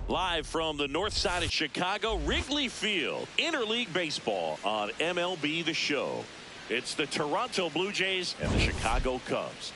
Live from the north side of Chicago, Wrigley Field, interleague baseball on MLB The Show. It's the Toronto Blue Jays and the Chicago Cubs.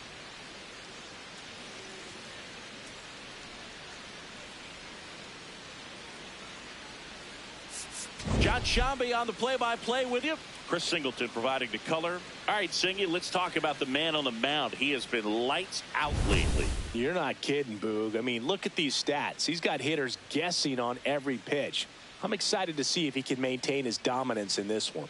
John Shambi on the play-by-play with you. Chris Singleton providing the color. All right, Singy, let's talk about the man on the mound. He has been lights out lately. You're not kidding, Boog. I mean, look at these stats. He's got hitters guessing on every pitch. I'm excited to see if he can maintain his dominance in this one.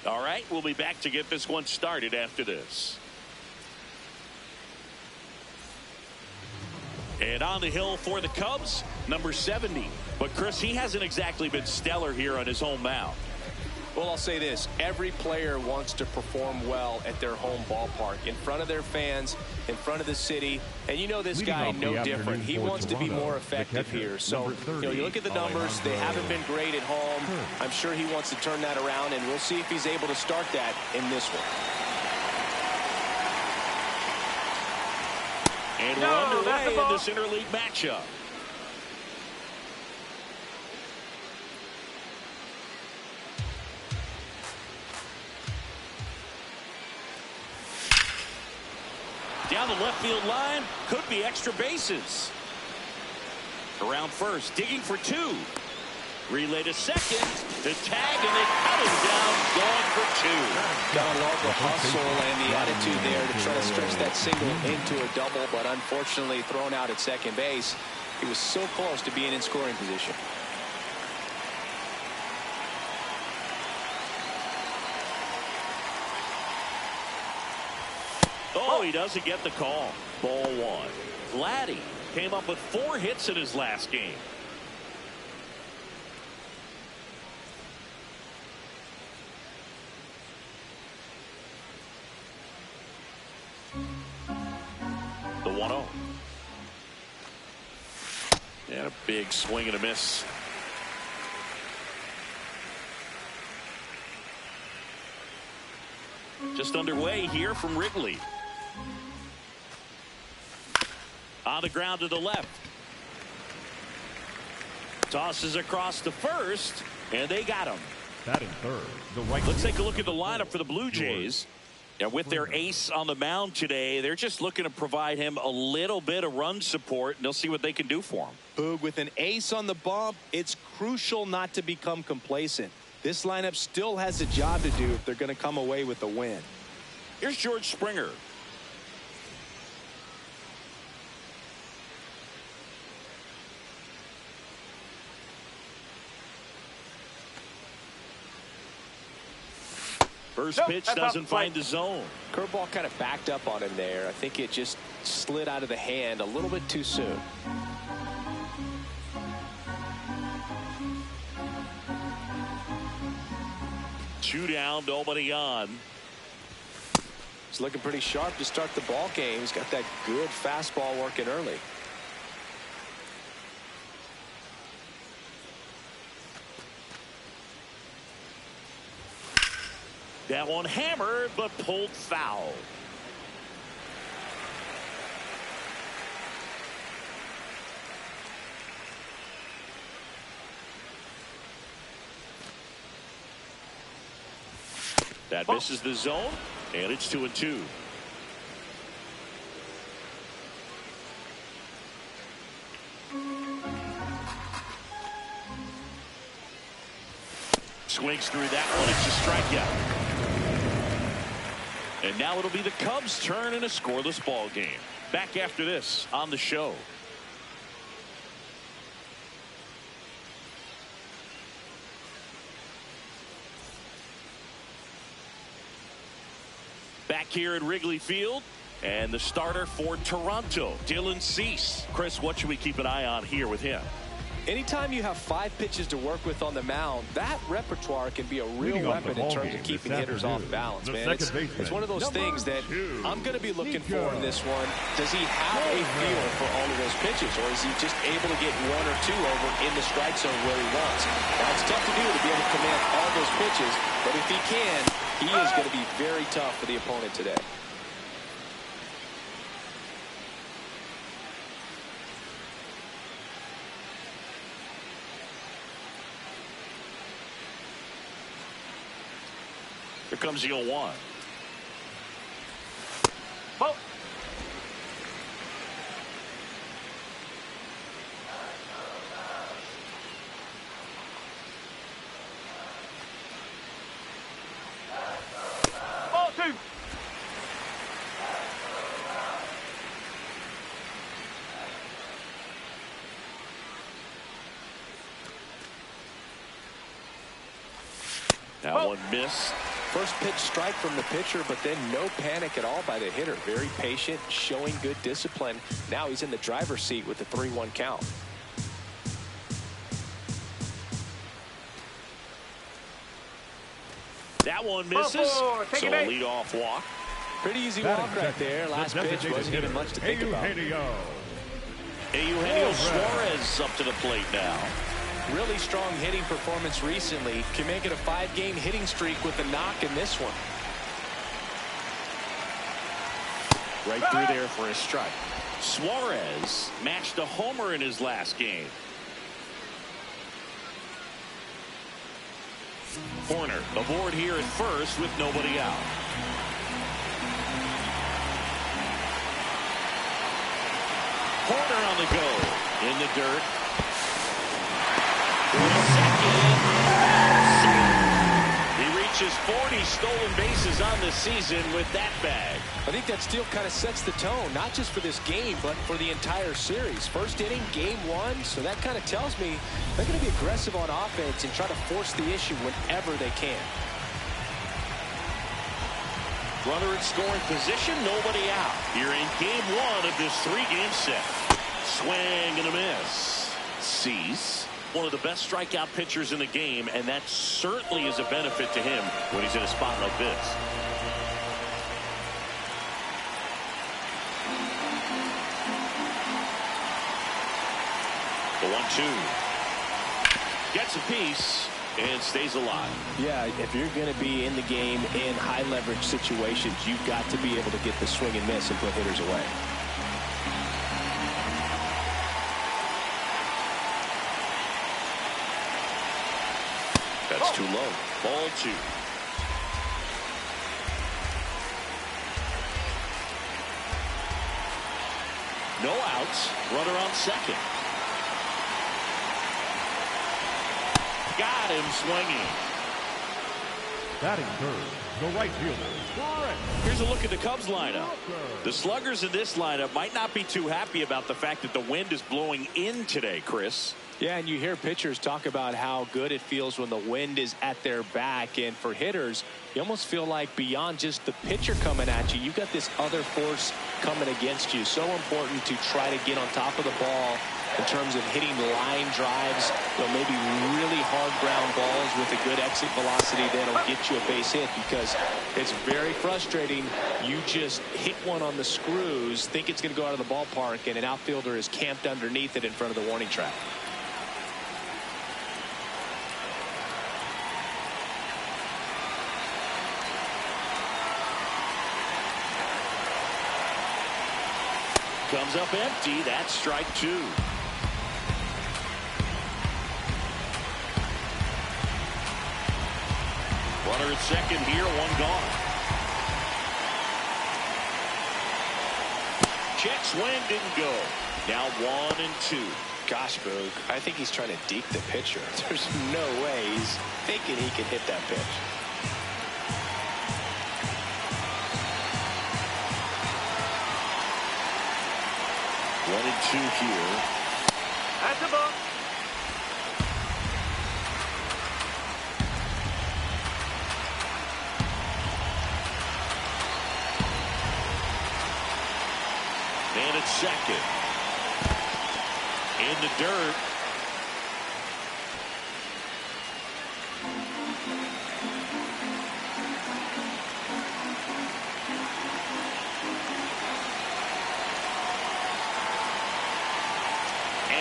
All right, we'll be back to get this one started after this. And on the hill for the Cubs, number 70. But, Chris, he hasn't exactly been stellar here on his home mound. Well, I'll say this. Every player wants to perform well at their home ballpark, in front of their fans, in front of the city. And you know this guy, no different. He wants to be more effective here. So, you look at the numbers. They haven't been great at home. I'm sure he wants to turn that around, and we'll see if he's able to start that in this one. And we're underway in this interleague matchup. Down the left field line, could be extra bases. Around first, digging for two. Relay to second, the tag, and they cut him down, going for two. Gotta love the hustle and the attitude there to try to stretch that single into a double, but unfortunately thrown out at second base. He was so close to being in scoring position. Oh, he doesn't get the call. Ball one. Vladdy came up with 4 hits in his last game. The 1-0. And a big swing and a miss. Just underway here from Wrigley. On the ground to the left. Tosses across to first, and they got him. Batting third, the right. Let's take a look at the lineup for the Blue Jays. And with their ace on the mound today, they're just looking to provide him a little bit of run support, and they'll see what they can do for him. Boog, with an ace on the bump, it's crucial not to become complacent. This lineup still has a job to do if they're going to come away with a win. Here's George Springer. First pitch doesn't find the zone. Curveball kind of backed up on him there. I think it just slid out of the hand a little bit too soon. Two down, nobody on. He's looking pretty sharp to start the ball game. He's got that good fastball working early. That one hammered, but pulled foul. That misses the zone, and it's 2-2. Swings through that one. It's a strikeout. And now it'll be the Cubs' turn in a scoreless ball game. Back after this on the show. Back here at Wrigley Field, and the starter for Toronto, Dylan Cease. Chris, what should we keep an eye on here with him? Anytime you have 5 pitches to work with on the mound, that repertoire can be a real weapon in terms of keeping hitters off balance, man. It's one of those things that I'm going to be looking for in this one. Does he have a feel for all of those pitches, or is he just able to get 1 or 2 over in the strike zone where he wants? Now, it's tough to do to be able to command all those pitches, but if he can, he is going to be very tough for the opponent today. Here comes the 0-1. Ball. Ball 2. That one missed. First pitch strike from the pitcher, but then no panic at all by the hitter. Very patient, showing good discipline. Now he's in the driver's seat with the 3-1 count. That one misses. So a leadoff walk. Pretty easy walk right there. Last pitch wasn't even much to think about. Eugenio Suarez up to the plate now. Really strong hitting performance recently. Can make it a 5-game hitting streak with a knock in this one. Right through there for a strike. Suarez matched a homer in his last game. Corner aboard here at first with nobody out. Corner on the go in the dirt. He reaches 40 stolen bases on the season with that bag. I think that steal kind of sets the tone, not just for this game, but for the entire series. First inning, game 1, so that kind of tells me they're going to be aggressive on offense and try to force the issue whenever they can. Runner in scoring position, nobody out. Here in game 1 of this 3-game set. Swing and a miss. Cease. One of the best strikeout pitchers in the game, and that certainly is a benefit to him when he's in a spot like this. The 1-2. Gets a piece and stays alive. Yeah, if you're going to be in the game in high leverage situations, you've got to be able to get the swing and miss and put hitters away. That's too low. Ball 2. No outs. Runner on second. Got him swinging. Batting third, the right fielder. Here's a look at the Cubs lineup. The sluggers in this lineup might not be too happy about the fact that the wind is blowing in today, Chris. Yeah, and you hear pitchers talk about how good it feels when the wind is at their back. And for hitters, you almost feel like beyond just the pitcher coming at you, you've got this other force coming against you. So important to try to get on top of the ball in terms of hitting line drives, maybe really hard ground balls with a good exit velocity that'll get you a base hit, because it's very frustrating. You just hit one on the screws, think it's going to go out of the ballpark, and an outfielder is camped underneath it in front of the warning track. Comes up empty. That's strike 2. Runner at second here, 1 gone. Check swing, didn't go. Now 1-2. Gosh, Boog, I think he's trying to deke the pitcher. There's no way he's thinking he can hit that pitch. One and 2 here. That's a ball. And at second. In the dirt.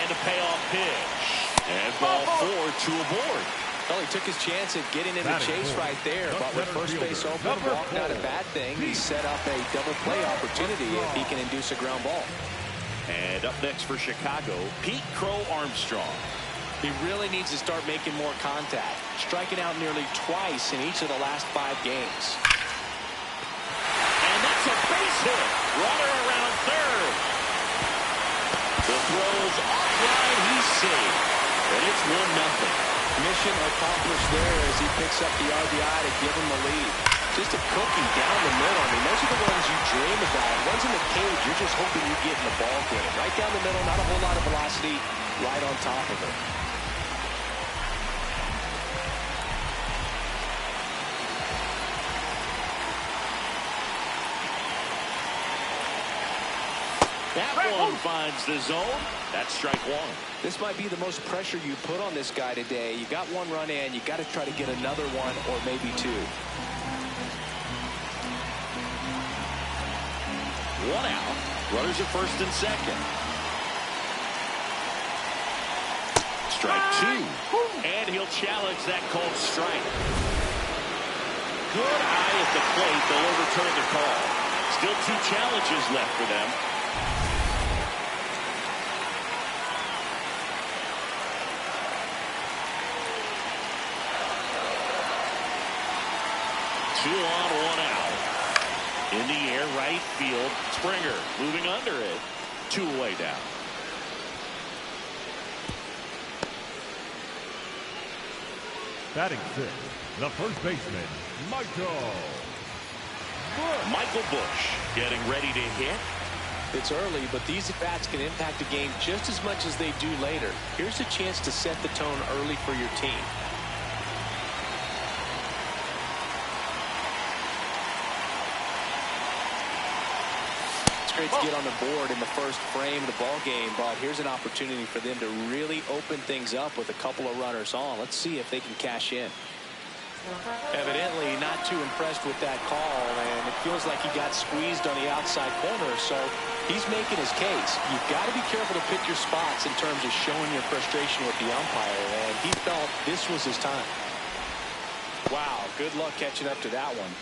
And a payoff pitch. And ball 4, 2 aboard. Well, he took his chance at getting in the chase right there, but with first base open, walk not a bad thing. He set up a double play opportunity if he can induce a ground ball. And up next for Chicago, Pete Crow Armstrong. He really needs to start making more contact, striking out nearly twice in each of the last 5 games. And that's a base hit. Runner around third. The throw's offline. He's safe. And it's 1-0. Mission accomplished there as he picks up the RBI to give him the lead. Just a cookie down the middle. I mean, those are the ones you dream about. Ones in the cage, you're just hoping you get in the ball game. Right down the middle, not a whole lot of velocity, right on top of it. That one finds the zone. That's strike 1. This might be the most pressure you put on this guy today. You got 1 run in. You got to try to get another 1 or maybe 2. 1 out. Runners at first and second. Strike 2. And he'll challenge that called strike. Good eye at the plate. They'll overturn the call. Still 2 challenges left for them. 2 on, 1 out. In the air, right field. Springer moving under it. 2 away down. Batting 6, the first baseman, Michael Busch getting ready to hit. It's early, but these at-bats can impact the game just as much as they do later. Here's a chance to set the tone early for your team. Great to get on the board in the first frame of the ball game, but here's an opportunity for them to really open things up with a couple of runners on. Let's see if they can cash in. Evidently not too impressed with that call, and it feels like he got squeezed on the outside corner, so he's making his case. You've got to be careful to pick your spots in terms of showing your frustration with the umpire, and he felt this was his time. Wow, good luck catching up to that one.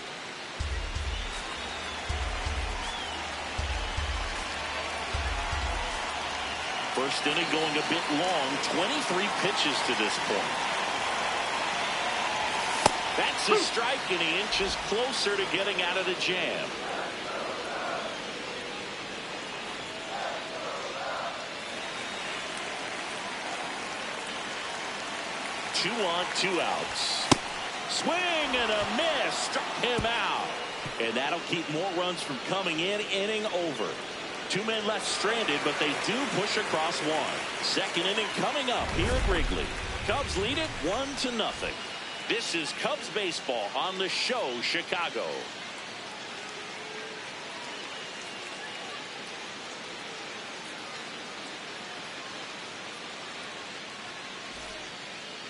First inning going a bit long. 23 pitches to this point. That's a strike, and he inches closer to getting out of the jam. Two on, 2 outs. Swing and a miss. Struck him out. And that'll keep more runs from coming in. Inning over. 2 men left stranded, but they do push across 1. Second inning coming up here at Wrigley. Cubs lead it 1-0. This is Cubs baseball on the show, Chicago.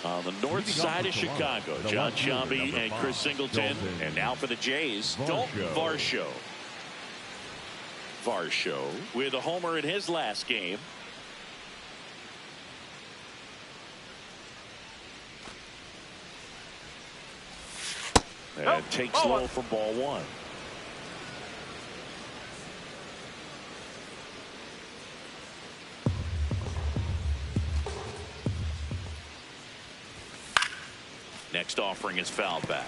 On the north side of Chicago, John Sciambi and Chris Singleton. And now for the Jays, Dalton Varsho. Varsho with a homer in his last game. And takes low for ball 1. Next offering is fouled back.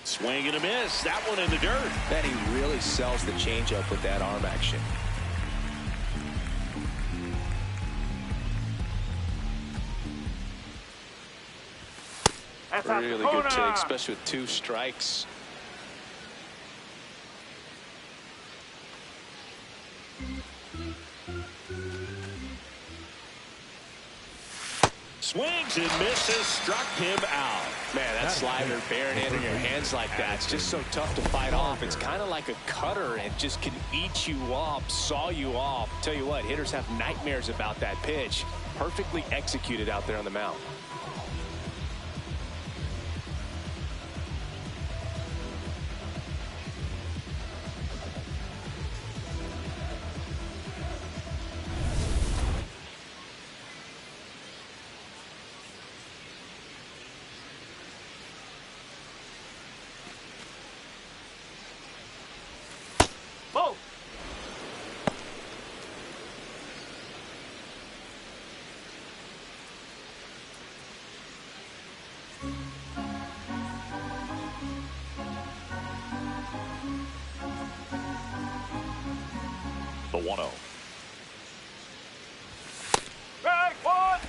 Swing and a miss. That one in the dirt. And he really sells the changeup with that arm action. Really good take, especially with 2 strikes. Swings and misses, struck him out. Man, that slider bearing in your hands like that, it's just so tough to fight off. It's kind of like a cutter. It just can eat you up, saw you off. Tell you what, hitters have nightmares about that pitch. Perfectly executed out there on the mound. 1-0. Strike one.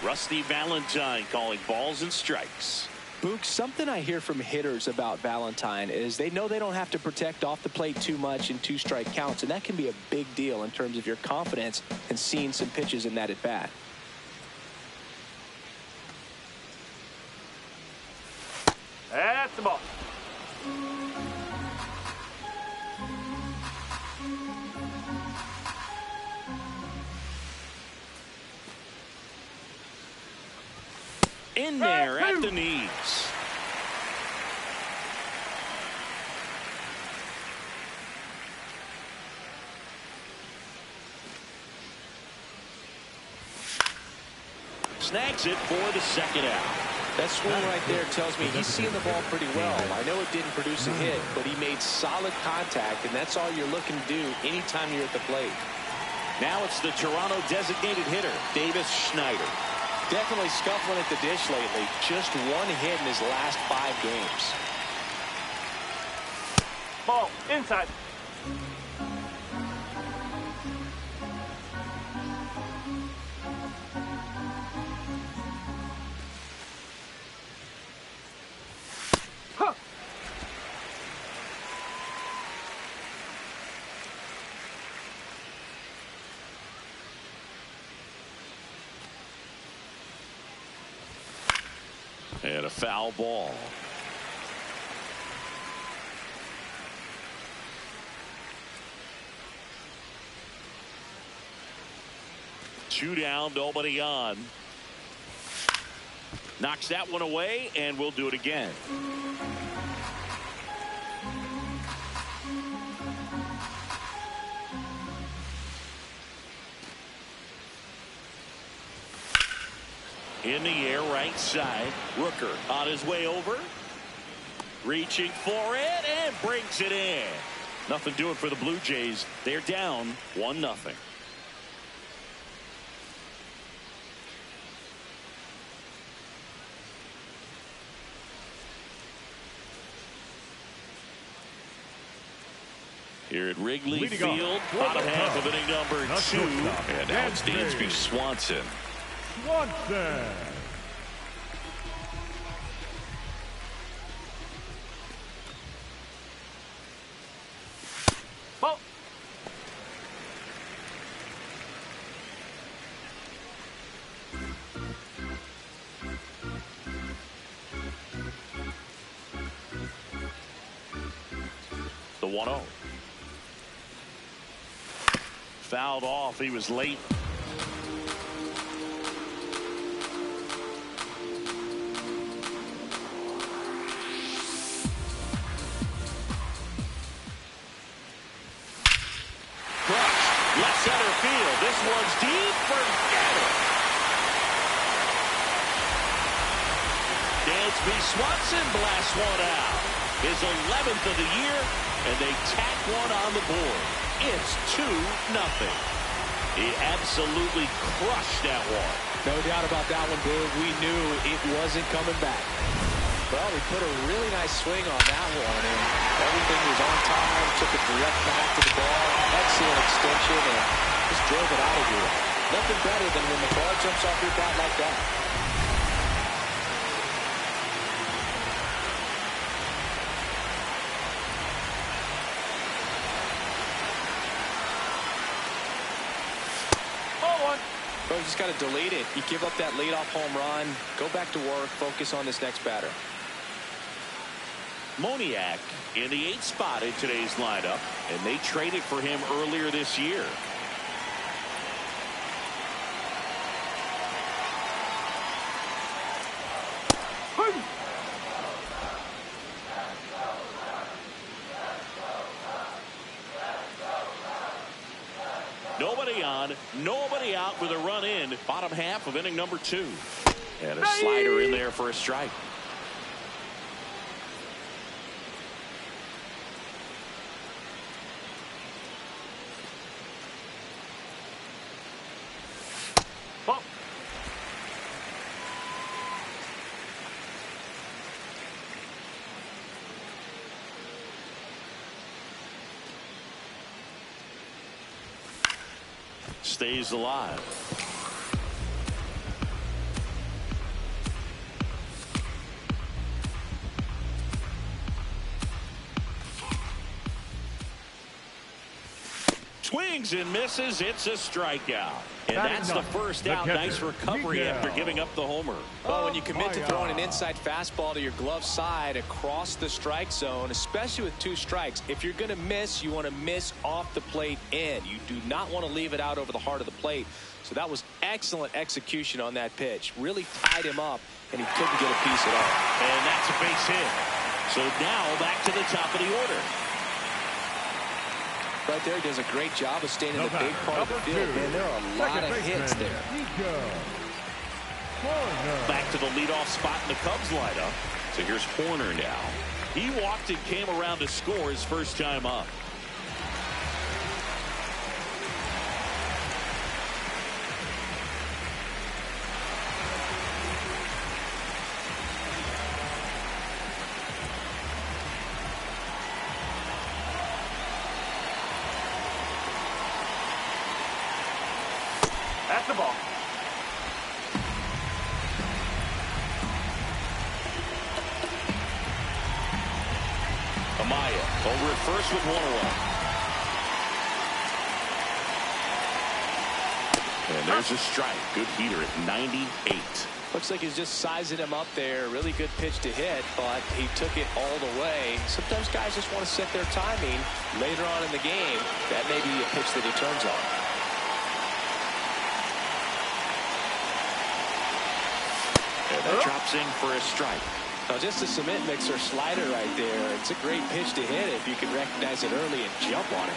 Rusty Valentine calling balls and strikes. Boog, something I hear from hitters about Valentine is they know they don't have to protect off the plate too much in 2-strike counts, and that can be a big deal in terms of your confidence and seeing some pitches in that at bat. That's the ball. In there at the knees. Snags it for the second out. That swing right there tells me he's seeing the ball pretty well. I know it didn't produce a hit, but he made solid contact, and that's all you're looking to do anytime you're at the plate. Now it's the Toronto designated hitter, Davis Schneider. Definitely scuffling at the dish lately. Just one hit in his last 5 games. Ball inside. Huh. And a foul ball. Two down, nobody on. Knocks that one away, and we'll do it again. In the air, right side. Rooker on his way over. Reaching for it and brings it in. Nothing doing for the Blue Jays. They're down 1-0. Here at Wrigley Field, bottom half of inning number 2. And now it's Dansby Swanson. Swanson. Ball. The 1-0. Fouled off. He was late. Left center field. This one's deep. Forget it. Dansby Swanson blasts one out. His 11th of the year, and they tack one on the board. It's 2-0. He absolutely crushed that one. No doubt about that one, Boog. We knew it wasn't coming back. Well, he put a really nice swing on that one, and everything was on time, took a direct path to the ball, excellent extension, and just drove it out of here. Nothing better than when the ball jumps off your bat like that. Bro, you just got to delete it. You give up that leadoff home run, go back to work, focus on this next batter. Moniak in the 8th spot in today's lineup, and they traded for him earlier this year. Nobody on, nobody out with a run in. Bottom half of inning number 2. And a slider in there for a strike. Ball. stays alive. Swings and misses. It's a strikeout. And that's the first out. Nice recovery after giving up the homer. Well, when you commit to throwing an inside fastball to your glove side across the strike zone, especially with 2 strikes, if you're going to miss, you want to miss off the plate in. You do not want to leave it out over the heart of the plate. So that was excellent execution on that pitch. Really tied him up, and he couldn't get a piece at all. And that's a base hit. So now back to the top of the order. Right there, he does a great job of staying in the big part of the field. Man, there are a lot of hits there. Back to the leadoff spot in the Cubs lineup. So here's Horner now. He walked and came around to score his first time up. That's the ball. Amaya over at first with 1 away. And there's a strike. Good heater at 98. Looks like he's just sizing him up there. Really good pitch to hit, but he took it all the way. Sometimes guys just want to set their timing later on in the game. That may be a pitch that he turns on. And that drops in for a strike. Now just a cement mixer slider right there. It's a great pitch to hit if you can recognize it early and jump on it.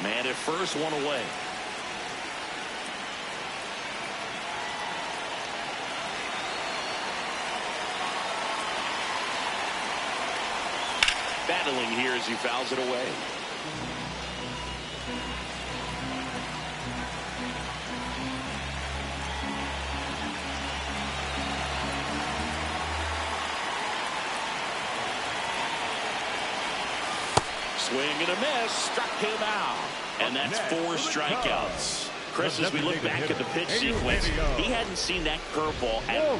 Man at first, 1 away. Battling here as he fouls it away. Swing and a miss. Struck him out. And that's 4 strikeouts. Chris, as we look back at the pitch sequence, he hadn't seen that curveball at all.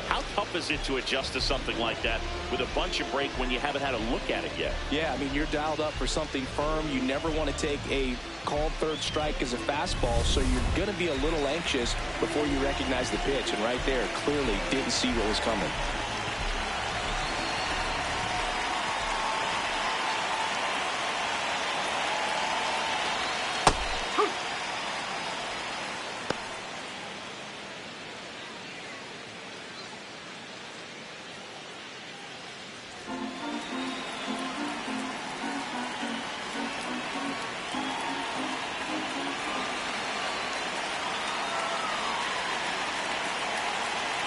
How tough is it to adjust to something like that with a bunch of break when you haven't had a look at it yet? Yeah, I mean, you're dialed up for something firm. You never want to take a called third strike as a fastball, so you're going to be a little anxious before you recognize the pitch. And right there, clearly didn't see what was coming.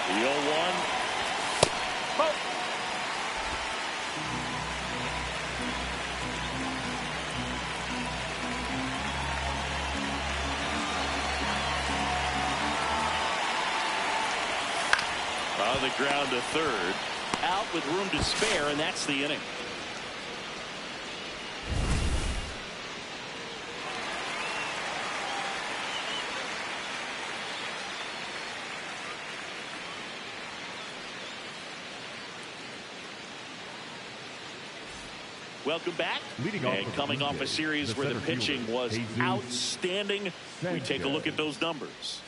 The 0-1. Oh. On the ground to third. Out with room to spare, and that's the inning. Welcome back. And coming off a series where the pitching was outstanding, we take a look at those numbers.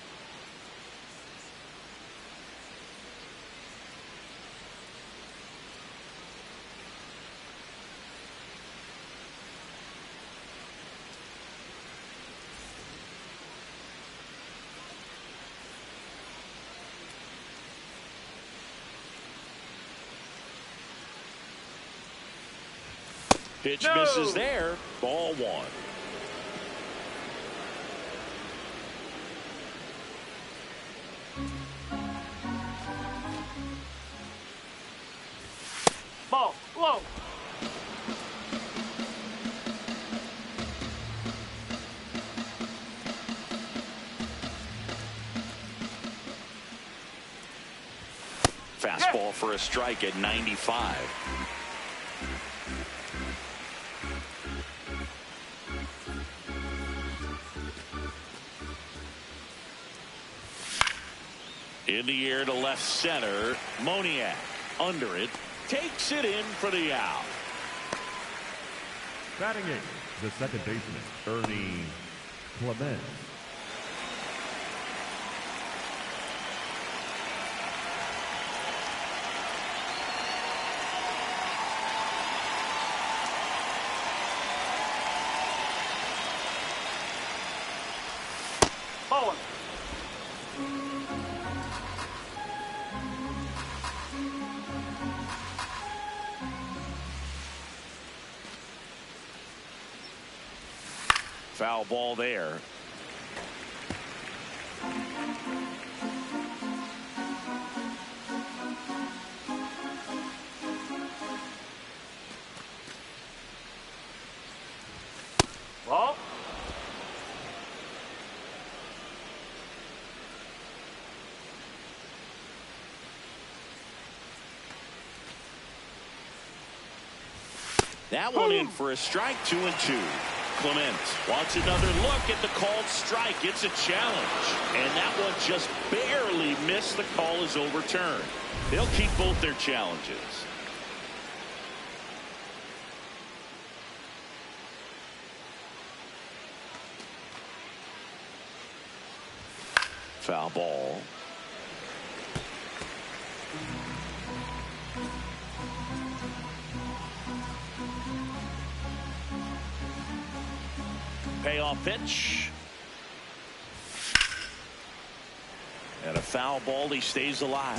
Pitch misses there. Ball 1. Ball. Low. Fastball for a strike at 95. In the air to left center. Moniak under it. Takes it in for the out. Batting eighth, the second baseman, Ernie Clement. Bowling. Foul ball there. Ball. That one in for a strike, 2-2. Clement wants another look at the called strike. It's a challenge. And that one just barely missed. The call is overturned. They'll keep both their challenges. Foul ball. Payoff pitch. And a foul ball. He stays alive.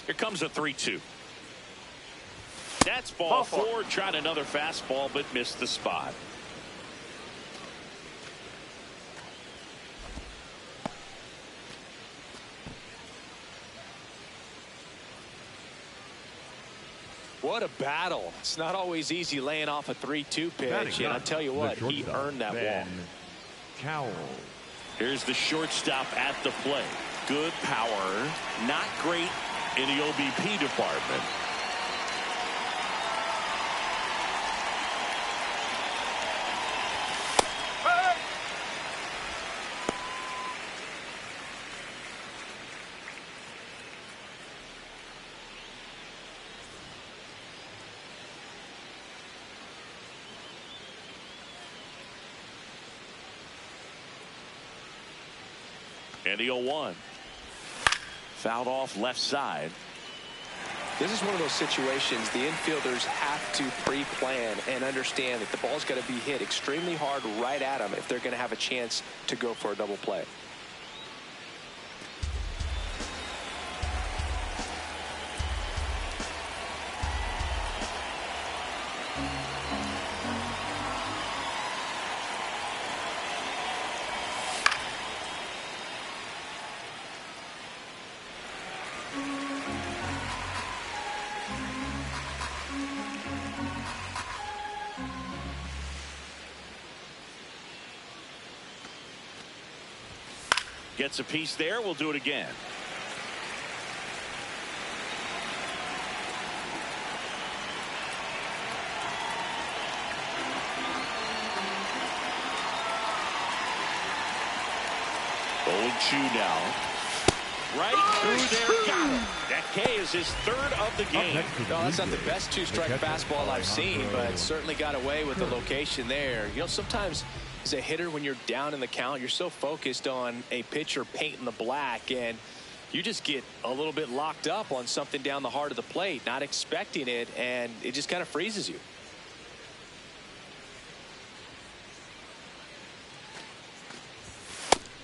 Here comes a 3-2. That's ball four. Tried another fastball but missed the spot. What a battle. It's not always easy laying off a 3-2 pitch, and I tell you what, he earned that walk. Cowell. Here's the shortstop at the plate. Good power, not great in the OBP department. And the 0-1. Fouled off left side. This is one of those situations the infielders have to pre-plan and understand that the ball's got to be hit extremely hard right at them if they're going to have a chance to go for a double play. Gets a piece there. We'll do it again. Now. Right through there. Got him. That K is his third of the game. No, that's not the best two-strike fastball I've seen, but certainly got away with the location there. You know, sometimes as a hitter, when you're down in the count, you're so focused on a pitcher painting the black, and you just get a little bit locked up on something down the heart of the plate, not expecting it, and it just kind of freezes you.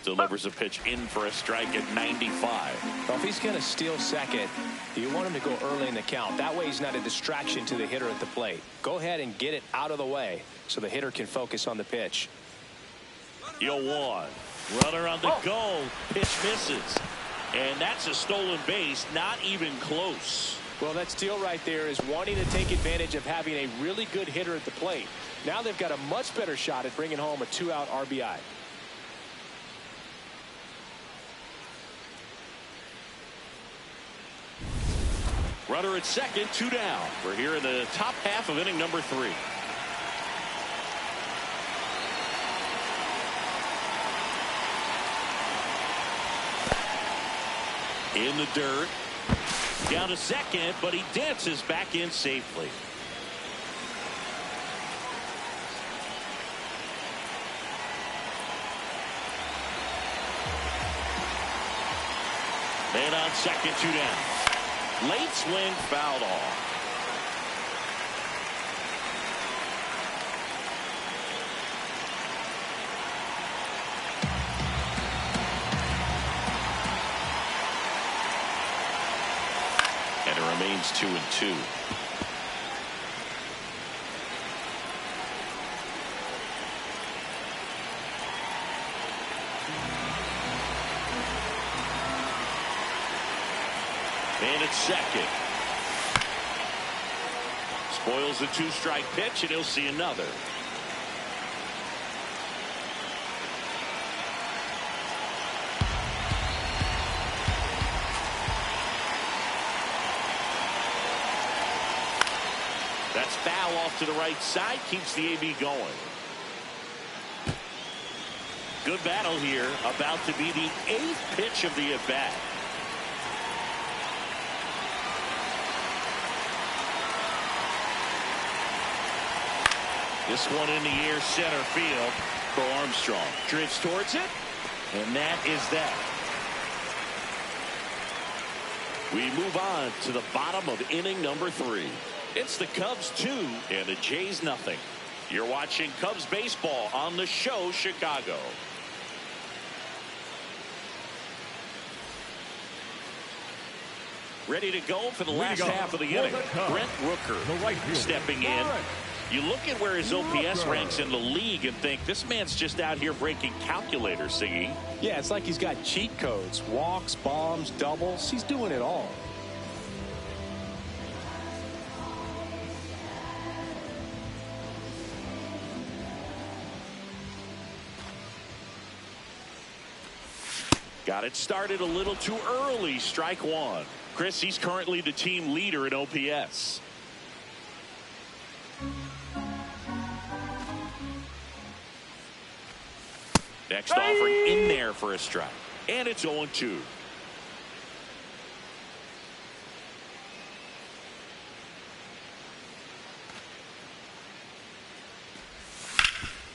Delivers a pitch in for a strike at 95. Well, if he's going to steal second, you want him to go early in the count. That way he's not a distraction to the hitter at the plate. Go ahead and get it out of the way so the hitter can focus on the pitch. 0-1. Runner on the goal. Pitch misses. And that's a stolen base. Not even close. Well, that steal right there is wanting to take advantage of having a really good hitter at the plate. Now they've got a much better shot at bringing home a 2-out RBI. Runner at second, 2 down. We're here in the top half of inning number 3. In the dirt. Down to second, but he dances back in safely. Man on second, 2 down. Late swing, fouled off. And it remains 2-2. And it's second. Spoils the 2-strike pitch, and he'll see another. That's foul off to the right side, keeps the AB going. Good battle here, about to be the 8th pitch of the at-bat. This one in the air, center field for Armstrong. Drifts towards it, and that is that. We move on to the bottom of inning number 3. It's the Cubs 2 and the Jays nothing. You're watching Cubs baseball on the show Chicago. Ready to go for the last half of the inning. Brent Rooker stepping in. You look at where his OPS ranks in the league and think this man's just out here breaking calculators, Siggy. Yeah, it's like he's got cheat codes. Walks, bombs, doubles. He's doing it all. Got it started a little too early. Strike one. Chris, he's currently the team leader in OPS. Next offering in there for a strike. And it's 0-2.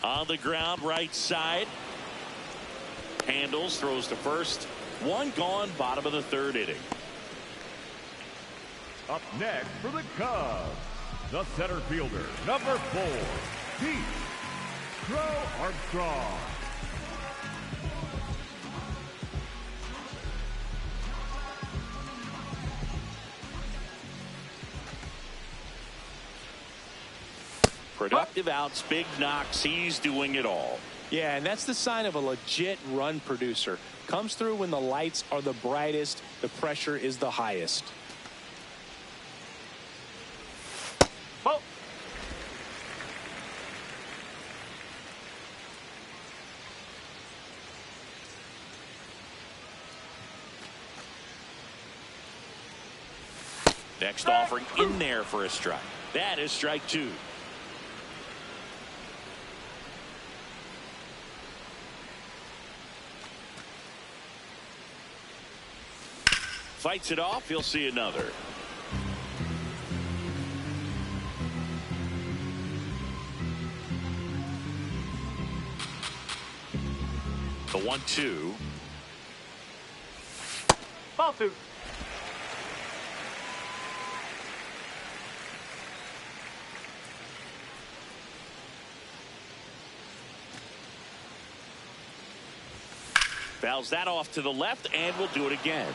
On the ground, right side. Handles, throws to first. One gone, bottom of the 3rd inning. Up next for the Cubs, the center fielder, number 4, Pete Crow Armstrong. Productive outs, big knocks. He's doing it all. Yeah, and that's the sign of a legit run producer. Comes through when the lights are the brightest, the pressure is the highest. Oh. Next offering in there for a strike. That is strike 2. Fights it off. He'll see another. The 1-2. Ball 2. Fouls that off to the left, and we'll do it again.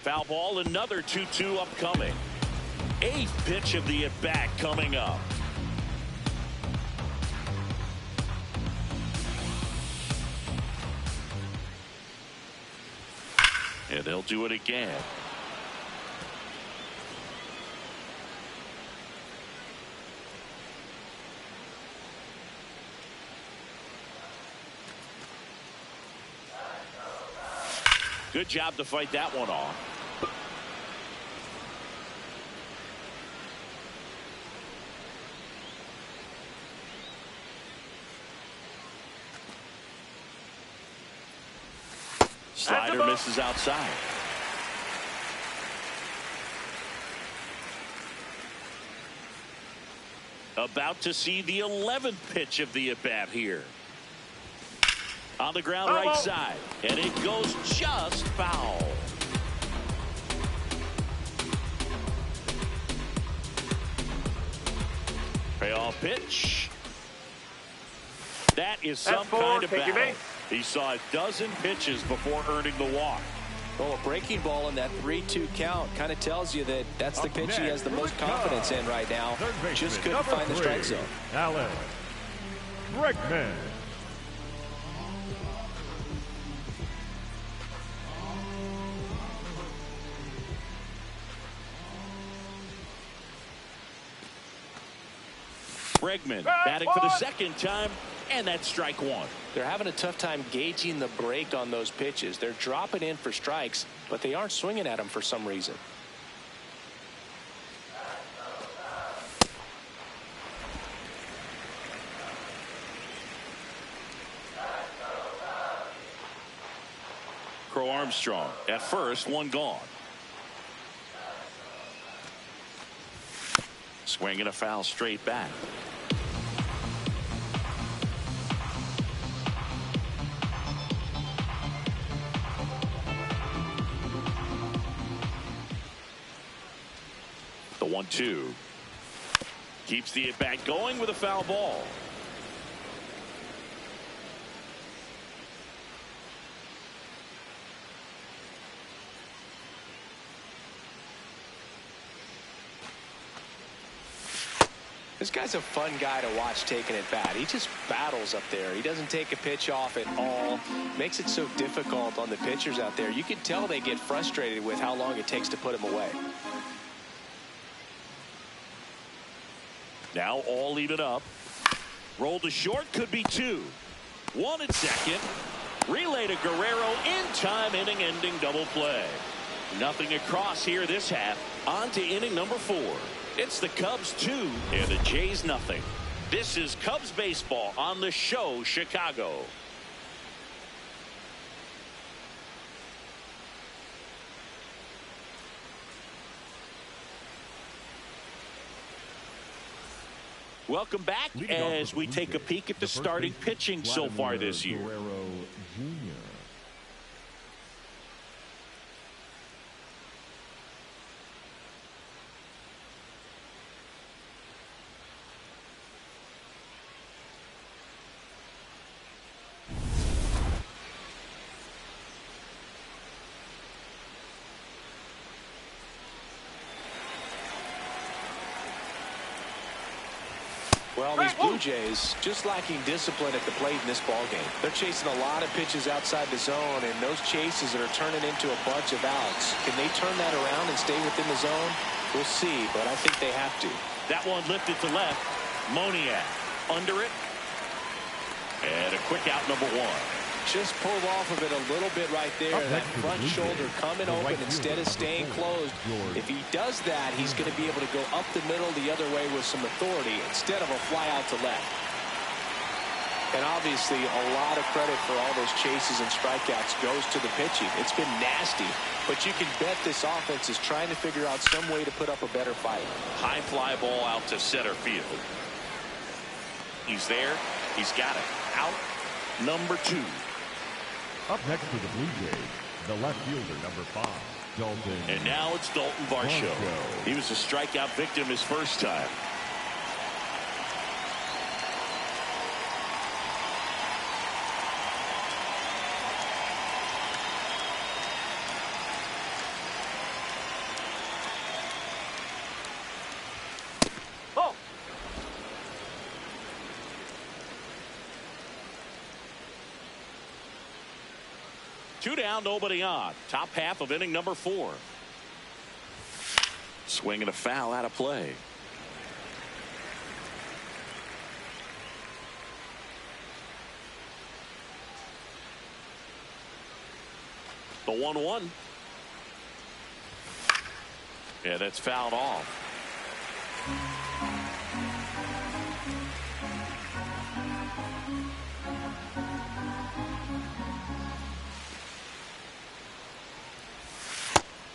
Foul ball, another 2-2 upcoming. 8th pitch of the at-bat coming up. And they'll do it again. Good job to fight that one off. Slider misses outside. About to see the 11th pitch of the at-bat here. On the ground, right side, and it goes just foul. Payoff pitch. That is some kind of battle. He saw a dozen pitches before earning the walk. Well, a breaking ball in that 3-2 count kind of tells you that that's the pitch he has the most confidence in right now. Just couldn't find the strike zone. Alex Bregman. Bregman batting for the second time, and that's strike one. They're having a tough time gauging the break on those pitches. They're dropping in for strikes, but they aren't swinging at them for some reason. Crow Armstrong at first, one gone. Swinging a foul straight back. The 1-2 keeps the at bat going with a foul ball. This guy's a fun guy to watch taking at bat. He just battles up there. He doesn't take a pitch off at all. Makes it so difficult on the pitchers out there. You can tell they get frustrated with how long it takes to put him away. Now all even up. Roll to short, could be two. One at second. Relay to Guerrero in time, inning-ending double play. Nothing across here this half. On to inning number 4. It's the Cubs 2 and the Jays nothing. This is Cubs baseball on the show, Chicago. Welcome back as we take a peek at the starting pitching so far this year. Well, these Blue Jays just lacking discipline at the plate in this ballgame. They're chasing a lot of pitches outside the zone, and those chases are turning into a bunch of outs. Can they turn that around and stay within the zone? We'll see, but I think they have to. That one lifted to left. Moniak under it. And a quick out, number 1. Just pulled off of it a little bit right there. That front shoulder coming open instead of staying closed. If he does that, he's going to be able to go up the middle the other way with some authority instead of a fly out to left. And obviously, a lot of credit for all those chases and strikeouts goes to the pitching. It's been nasty, but you can bet this offense is trying to figure out some way to put up a better fight. High fly ball out to center field. He's there. He's got it. Out number 2. Up next for the Blue Jays, the left fielder, number 5, Dalton. And now it's Dalton Varsho. He was a strikeout victim his first time. Two down, nobody on. Top half of inning number 4. Swing and a foul out of play. The 1-1. Yeah, that's fouled off.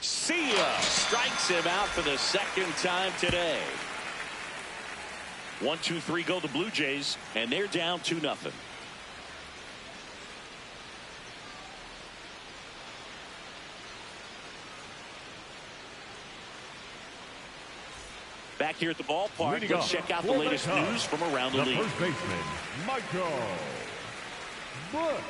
See ya. Strikes him out for the second time today. 1-2-3 go the Blue Jays, and they're down 2-0. Back here at the ballpark, let's check out the latest news from around the league. First baseman, Michael Busch.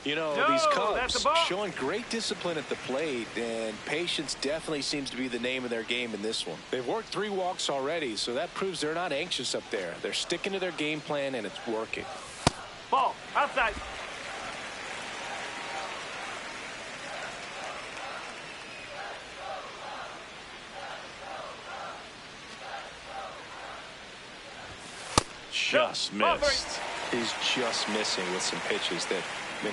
You know, these Cubs showing great discipline at the plate, and patience definitely seems to be the name of their game in this one. They've worked 3 walks already, so that proves they're not anxious up there. They're sticking to their game plan, and it's working. Ball, outside. Just missed. He's just missing with some pitches that, I mean,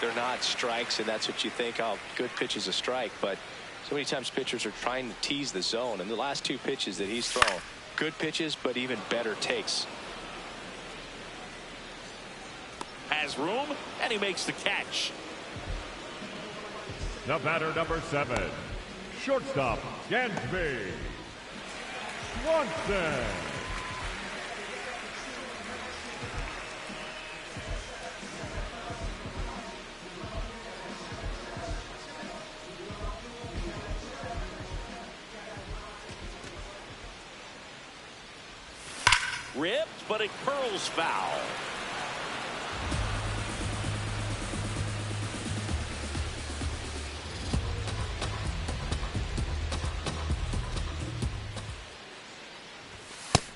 they're not strikes, and that's what you think, oh, good pitch is a strike. But so many times pitchers are trying to tease the zone, and the last 2 pitches that he's thrown, good pitches, but even better takes. Has room, and he makes the catch. The batter, number 7, shortstop, Dansby Swanson. Ripped, but it curls foul.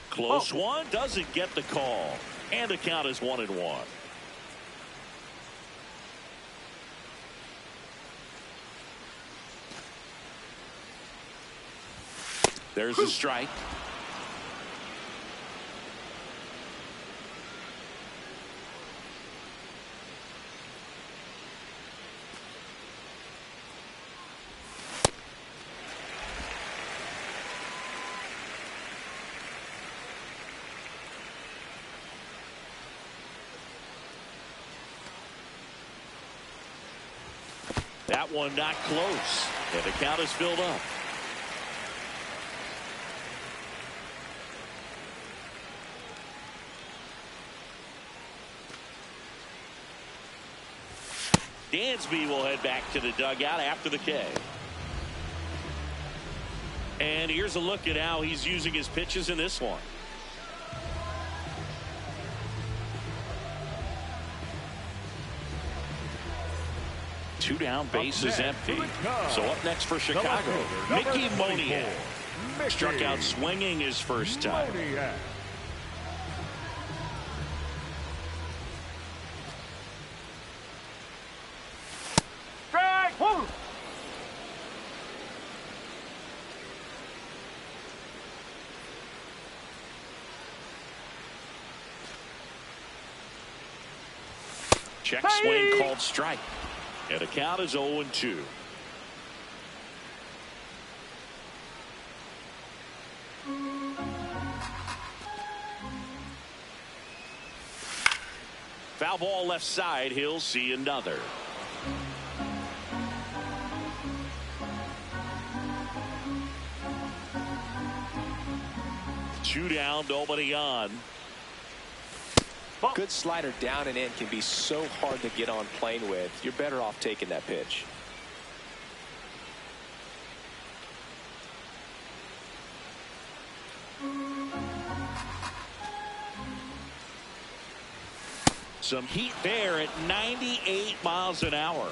Close one, doesn't get the call. And the count is 1-1. There's a strike. That one not close, and the count is filled up. Dansby will head back to the dugout after the K. And here's a look at how he's using his pitches in this one. Two down, base is empty. So up next for Chicago, Mickey Moniak. Struck out swinging his first time. Strike! Whoa! Check swing called strike. And the count is 0-2. Foul ball left side. He'll see another. Two down, nobody on. Good slider down and in can be so hard to get on plane with. You're better off taking that pitch. some heat there at 98 miles an hour.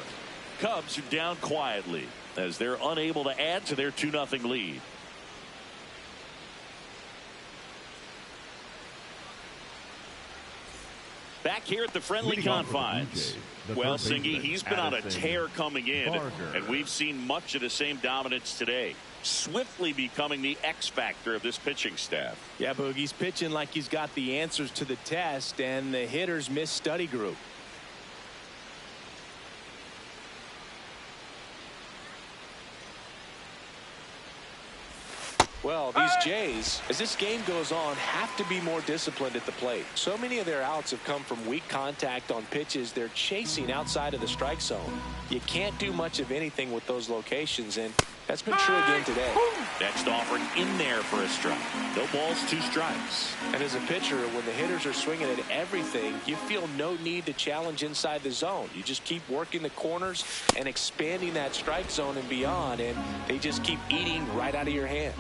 Cubs are down quietly as they're unable to add to their 2-0 lead. Back here at the friendly confines. Well, Singy, he's been on a tear coming in, and we've seen much of the same dominance today. Swiftly becoming the X factor of this pitching staff. Yeah, Boog, he's pitching like he's got the answers to the test, and the hitters miss study group. Well, these Jays, as this game goes on, have to be more disciplined at the plate. So many of their outs have come from weak contact on pitches they're chasing outside of the strike zone. You can't do much of anything with those locations, and that's been true again today. Next offering in there for a strike. No balls, 2 strikes. And as a pitcher, when the hitters are swinging at everything, you feel no need to challenge inside the zone. You just keep working the corners and expanding that strike zone and beyond, and they just keep eating right out of your hand.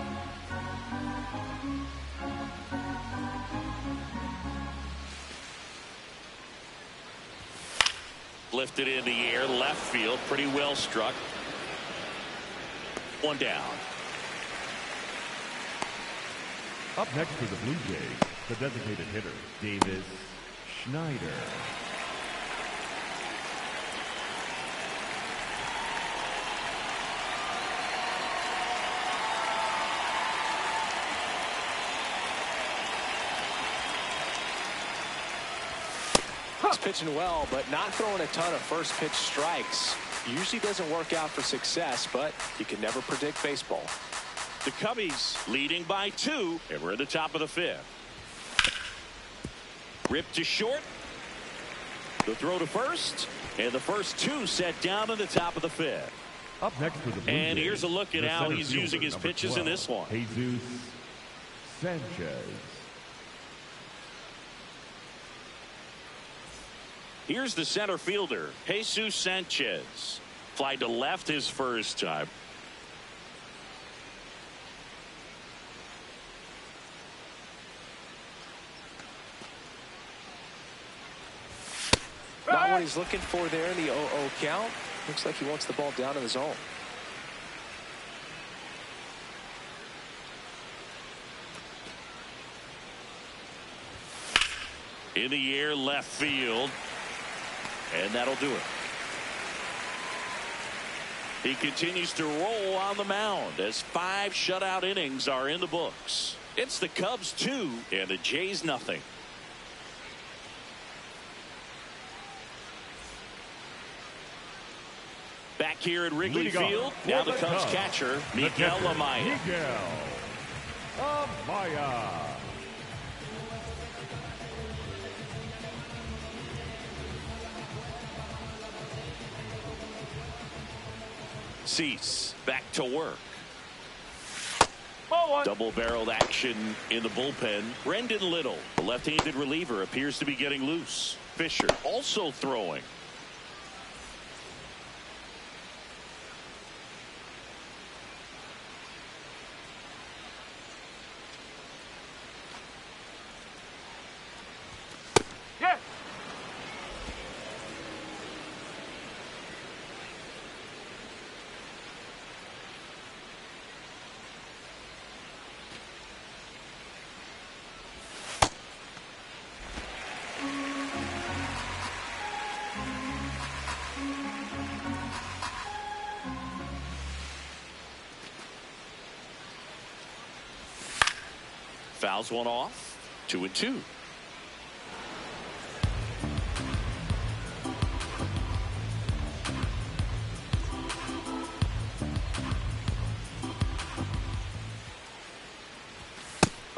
Lifted in the air, left field, pretty well struck. 1 down. Up next for the Blue Jays, the designated hitter, Davis Schneider. He's pitching well, but not throwing a ton of first pitch strikes. Usually doesn't work out for success, but you can never predict baseball. The Cubbies leading by 2, and we're at the top of the 5th. Ripped to short. The throw to first, and the first 2 set down in the top of the 5th. Up next for the Blue And Jays, here's a look at the how center he's fielder, using his number pitches 12, in this one. Jesus Sanchez. Here's the center fielder, Jesus Sanchez. Fly to left his first time. Not what he's looking for there in the 0-0 count. Looks like he wants the ball down in the zone. In the air, left field. And that'll do it. He continues to roll on the mound as 5 shutout innings are in the books. It's the Cubs 2 and the Jays nothing. Back here at Wrigley Field, now the Cubs catcher, Miguel Amaya. Miguel Amaya. Cease back to work. Ball 1. Double-barreled action in the bullpen. Brendan Little, the left-handed reliever, appears to be getting loose. Fisher also throwing. Yes. Fouls one off. 2-2.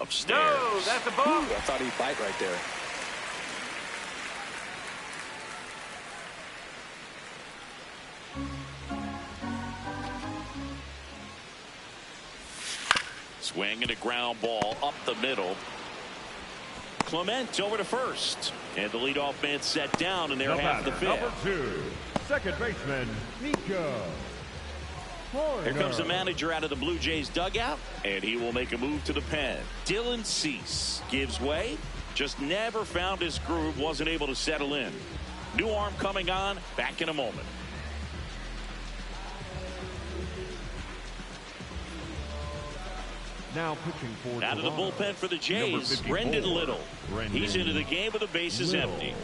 Upstairs. No, that's a ball. I thought he'd bite right there. Swing and a ground ball up the middle. Clement over to first. And the leadoff man set down, and they're half the 5th. Number 2, second baseman, Nico. Here comes the manager out of the Blue Jays dugout, and he will make a move to the pen. Dylan Cease gives way, Just never found his groove, wasn't able to settle in. New arm coming on, back in a moment. Now pitching for Out of the bullpen for the Jays, Brendan Little. He's into the game with the bases empty.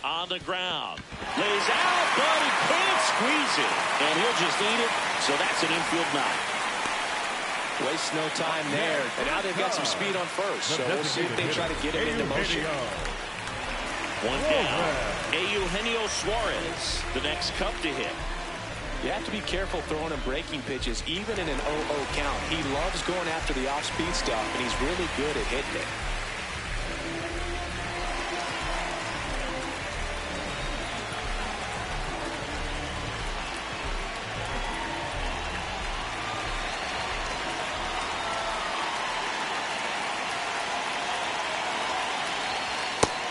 On the ground. Lays out, but he can't squeeze it. And he'll just eat it. So that's an infield knock. Wastes no time there. And now they've got some speed on first. So we'll see if they try to get him into motion. One down. Eugenio Suarez, the next Cub to hit. You have to be careful throwing him breaking pitches, even in an 0-0 count. He loves going after the off-speed stuff, and he's really good at hitting it.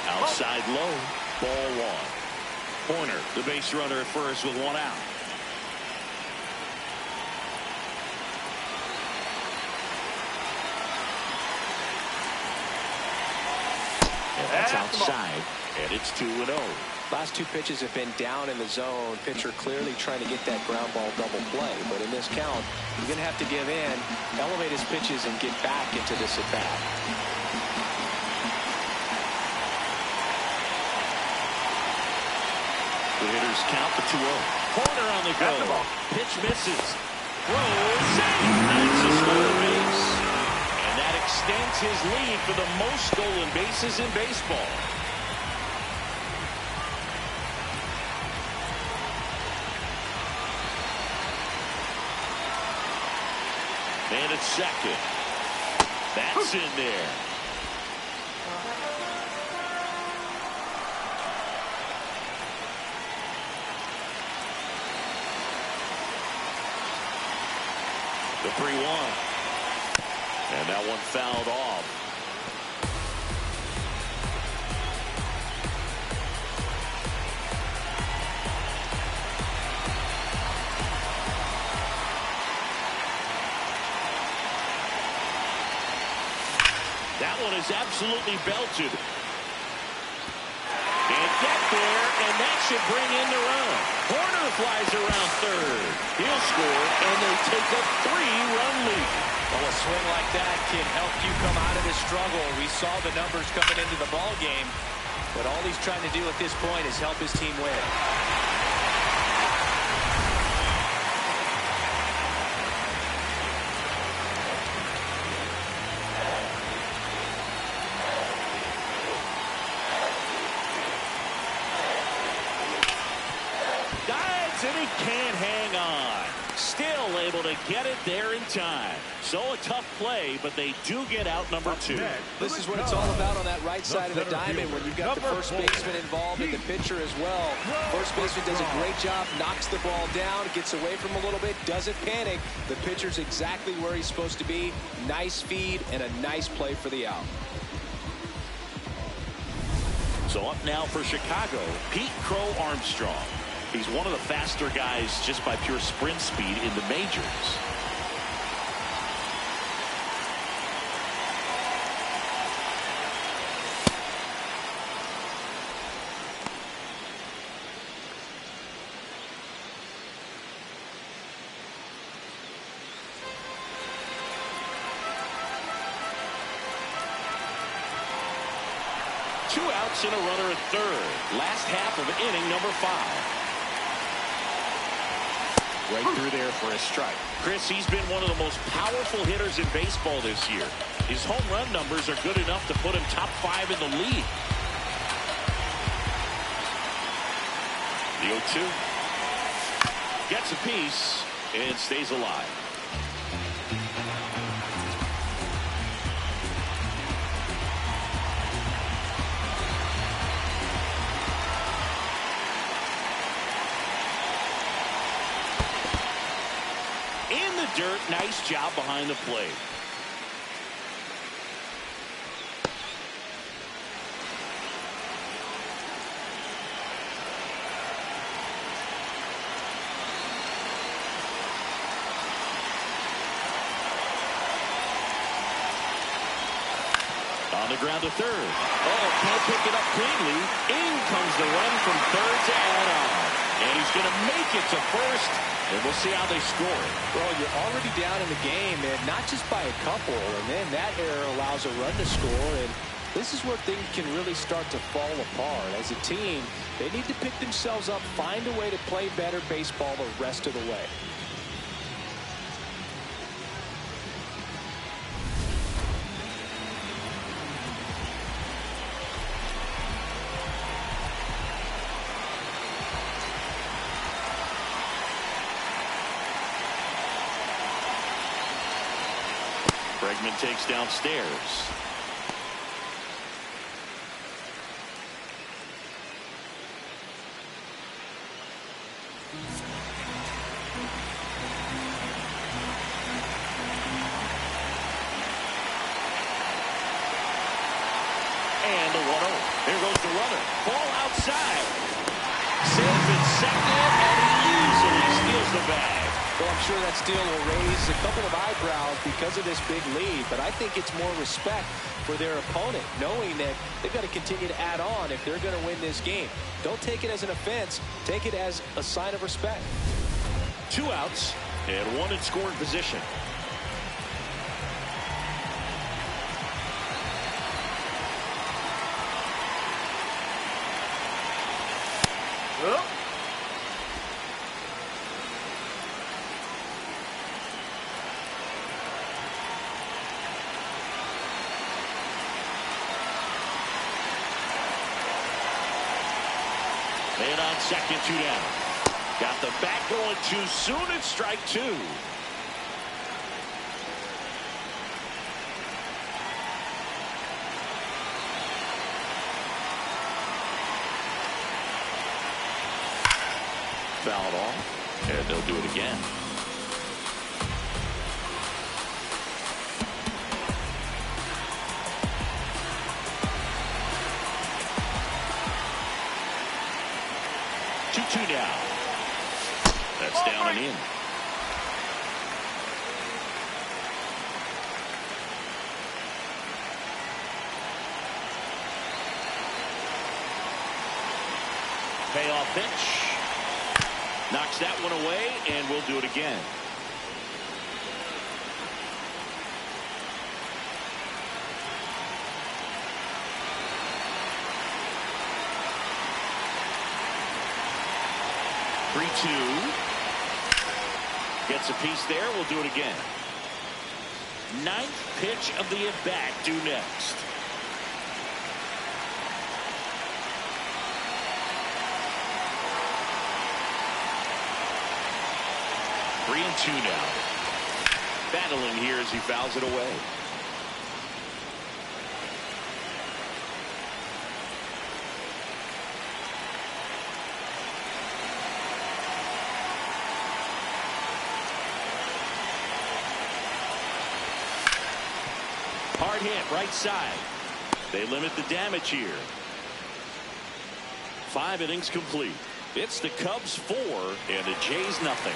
Outside low, ball one. Horner, the base runner at first with one out. And that's outside, and it's 2-0. Last two pitches have been down in the zone. Pitcher clearly trying to get that ground ball double play. But in this count, you're going to have to give in, elevate his pitches, and get back into this at bat. The hitters count the 2-0. Horner on the go. Pitch misses. Throw, safe. That's a stolen base. And that extends his lead for the most stolen bases in baseball. And it's second. That's in there. The 3-1. And that one fouled off. That one is absolutely belted. Can't get there, and that should bring in the run. Horner flies around third. He'll score, and they take a 3-run lead. Well, a swing like that can help you come out of this struggle. We saw the numbers coming into the ball game, but all he's trying to do at this point is help his team win. And he can't hang on. Still able to get it there in time. So a tough play, but they do get out number 2. This is what it's all about on that right side of the diamond when you've got the first baseman involved and the pitcher as well. First baseman does a great job, knocks the ball down, gets away from him a little bit, doesn't panic. The pitcher's exactly where he's supposed to be. Nice feed and a nice play for the out. So up now for Chicago, Pete Crow Armstrong. He's one of the faster guys just by pure sprint speed in the majors. Two outs and a runner at third. Last half of inning number 5. Right through there for a strike. Chris, he's been one of the most powerful hitters in baseball this year. His home run numbers are good enough to put him top 5 in the league. The 0-2. Gets a piece and stays alive. the dirt. Nice job behind the plate. On the ground to third. Oh, can't pick it up cleanly. In comes the run from third to add on. And he's going to make it to first. And we'll see how they score. Well, you're already down in the game, and not just by a couple. And then that error allows a run to score. And this is where things can really start to fall apart. As a team, they need to pick themselves up, find a way to play better baseball the rest of the way. Bregman takes downstairs. And the 1-0. There goes the runner. Ball outside. Safe at second, and he easily steals the bag. Well, I'm sure that steal will raise a couple of eyebrows because of this big lead, but I think it's more respect for their opponent, knowing that they've got to continue to add on if they're going to win this game. Don't take it as an offense. Take it as a sign of respect. 2 outs and 1 in scoring position. Oh. And on second, 2 down. Got the bat going too soon. It's strike 2. Fouled off, and they'll do it again. Two now. That's down and in. Payoff pitch. Knocks that one away, and we'll do it again. Gets a piece there. We'll do it again. 9th pitch of the at-bat due next. Three and 2 now. Battling here as he fouls it away. Hard hit right side. They limit the damage here. 5 innings complete. It's the Cubs 4 and the Jays nothing.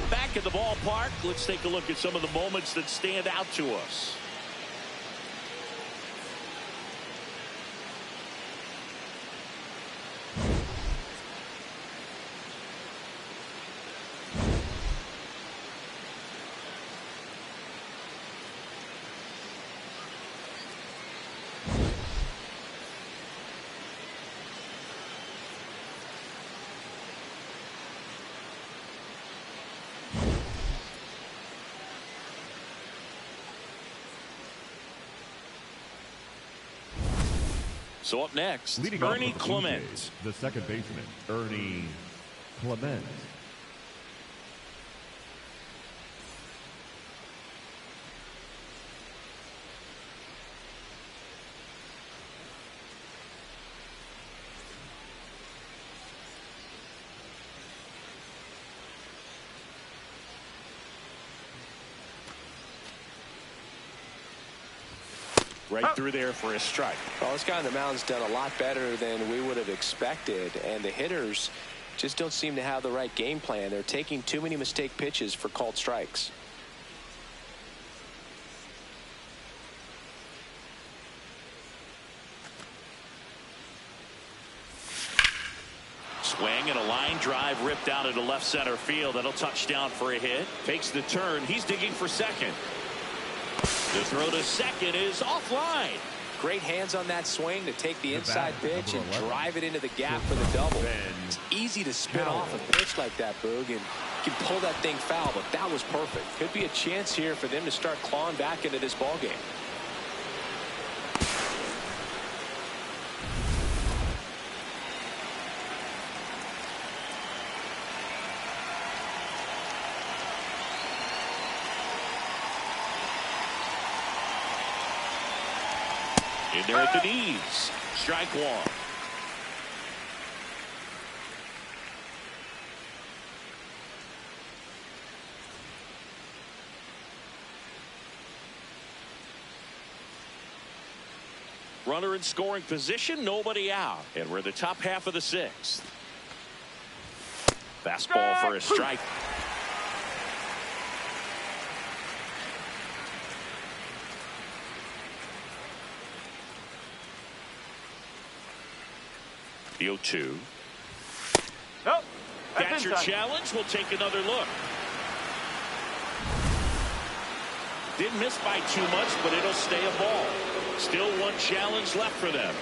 Back at the ballpark, let's take a look at some of the moments that stand out to us. So up next, Leading Ernie off for the Clement. Blue Jays, the second baseman, Ernie Clement. Right through there for a strike. Well, this guy on the mound's done a lot better than we would have expected, and the hitters just don't seem to have the right game plan. They're taking too many mistake pitches for called strikes. Swing and a line drive ripped out into left center field. That'll touch down for a hit. Takes the turn. He's digging for second. The throw to second is offline. Great hands on that swing to take the inside pitch and drive it into the gap for the double. It's easy to spin off a pitch like that, Boog, and you can pull that thing foul, but that was perfect. Could be a chance here for them to start clawing back into this ball game. In there at the knees. Strike one. Runner in scoring position, nobody out. And we're in the top half of the sixth. Fastball for a strike. The 0-2. Nope. Catcher challenge. We'll take another look. Didn't miss by too much, but it'll stay a ball. Still one challenge left for them.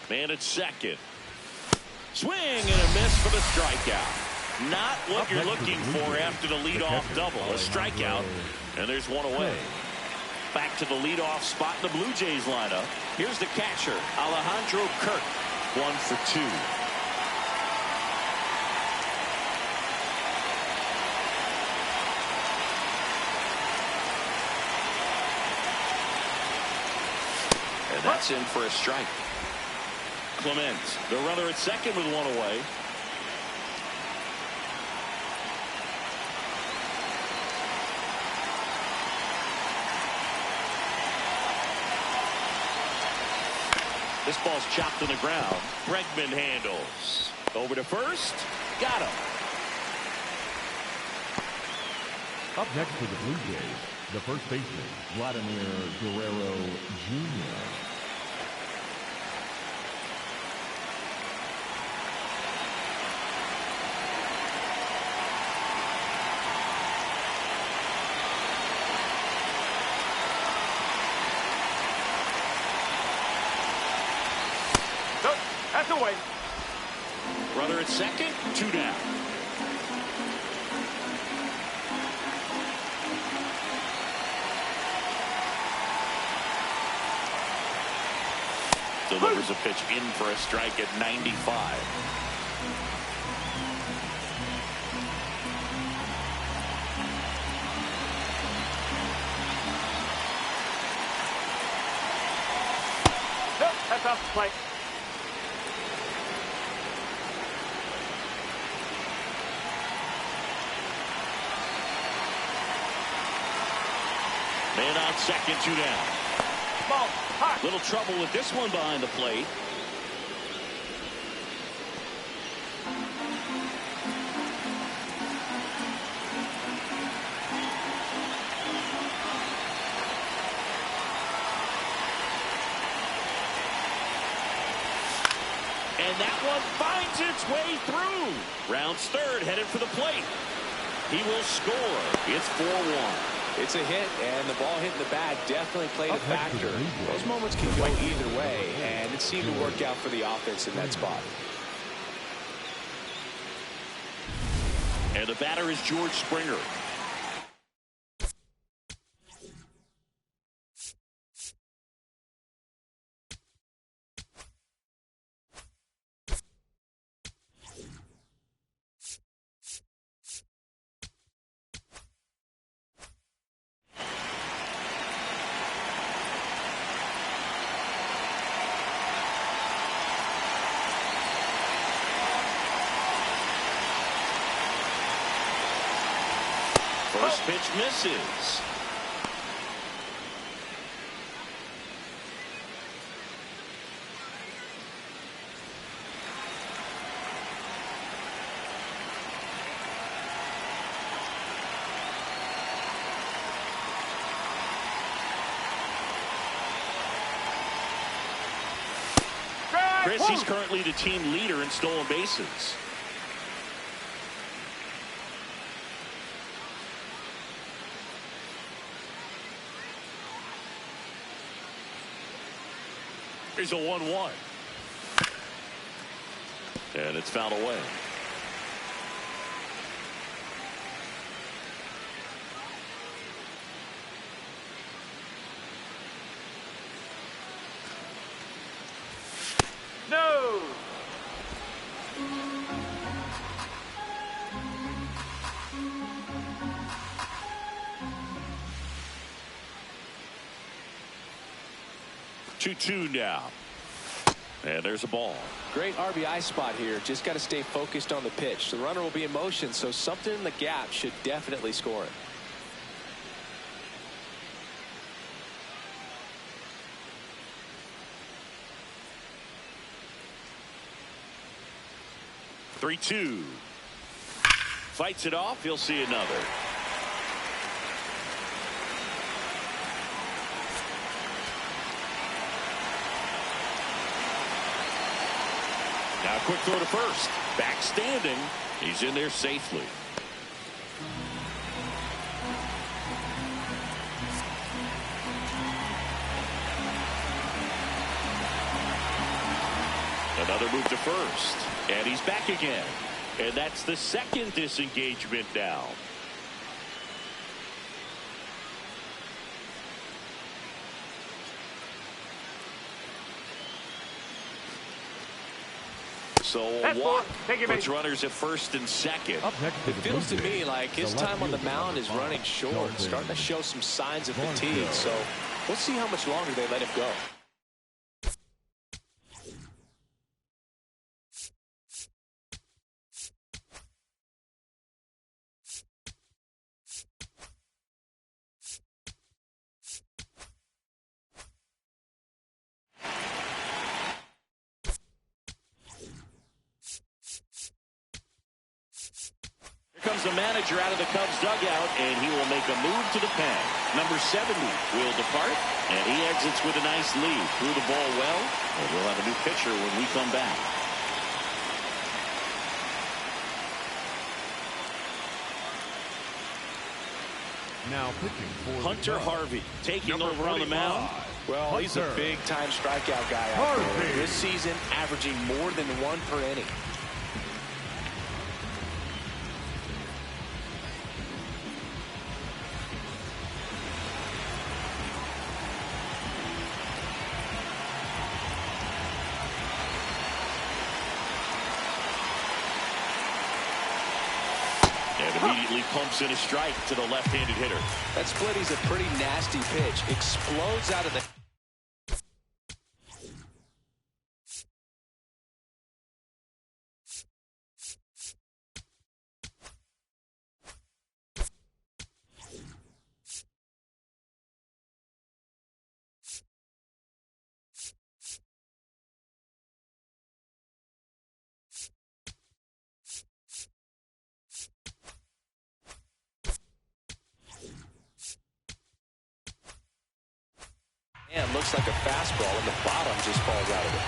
Man at second. Swing and a miss for the strikeout. Not what you're looking for after the leadoff double. A strikeout, and there's one away. Back to the leadoff spot in the Blue Jays lineup. Here's the catcher, Alejandro Kirk. 1 for 2. And that's in for a strike. Clement, the runner at second with one away. This ball's chopped to the ground. Bregman handles. Over to first. Got him. Up next for the Blue Jays, the first baseman, Vladimir Guerrero Jr. That's away. Runner at second, 2 down. Delivers a pitch in for a strike at 95. Nope, that's off the plate. Man on second, 2 down. Ball, hot. Little trouble with this one behind the plate. And that one finds its way through. Rounds third, headed for the plate. He will score. It's 4-1. It's a hit, and the ball hitting the bat definitely played a factor. Those moments can go either way, and it seemed to work out for the offense in that spot. And the batter is George Springer. First pitch misses. Chris, he's currently the team leader in stolen bases. Here's a 1-1. And it's fouled away. No. Two now. And there's a ball. Great RBI spot here. Just got to stay focused on the pitch. The runner will be in motion, so something in the gap should definitely score it. Three-two. Fights it off. He'll see another. Now a quick throw to first. Back standing. He's in there safely. Another move to first. And he's back again. And that's the second disengagement now. So a walk puts runners at first and second. It feels to me like his time on the mound is running short, starting to show some signs of fatigue. So we'll see how much longer they let him go. Comes the manager out of the Cubs dugout, and he will make a move to the pen. Number 70 will depart, and he exits with a nice lead. Threw the ball well, and we'll have a new pitcher when we come back. Now pitching for Hunter Harvey taking over on the mound. Well, he's a big-time strikeout guy out there. This season, averaging more than one per inning. Immediately pumps in a strike to the left-handed hitter. That split is a pretty nasty pitch. Explodes out of the... And looks like a fastball, and the bottom just falls out of it.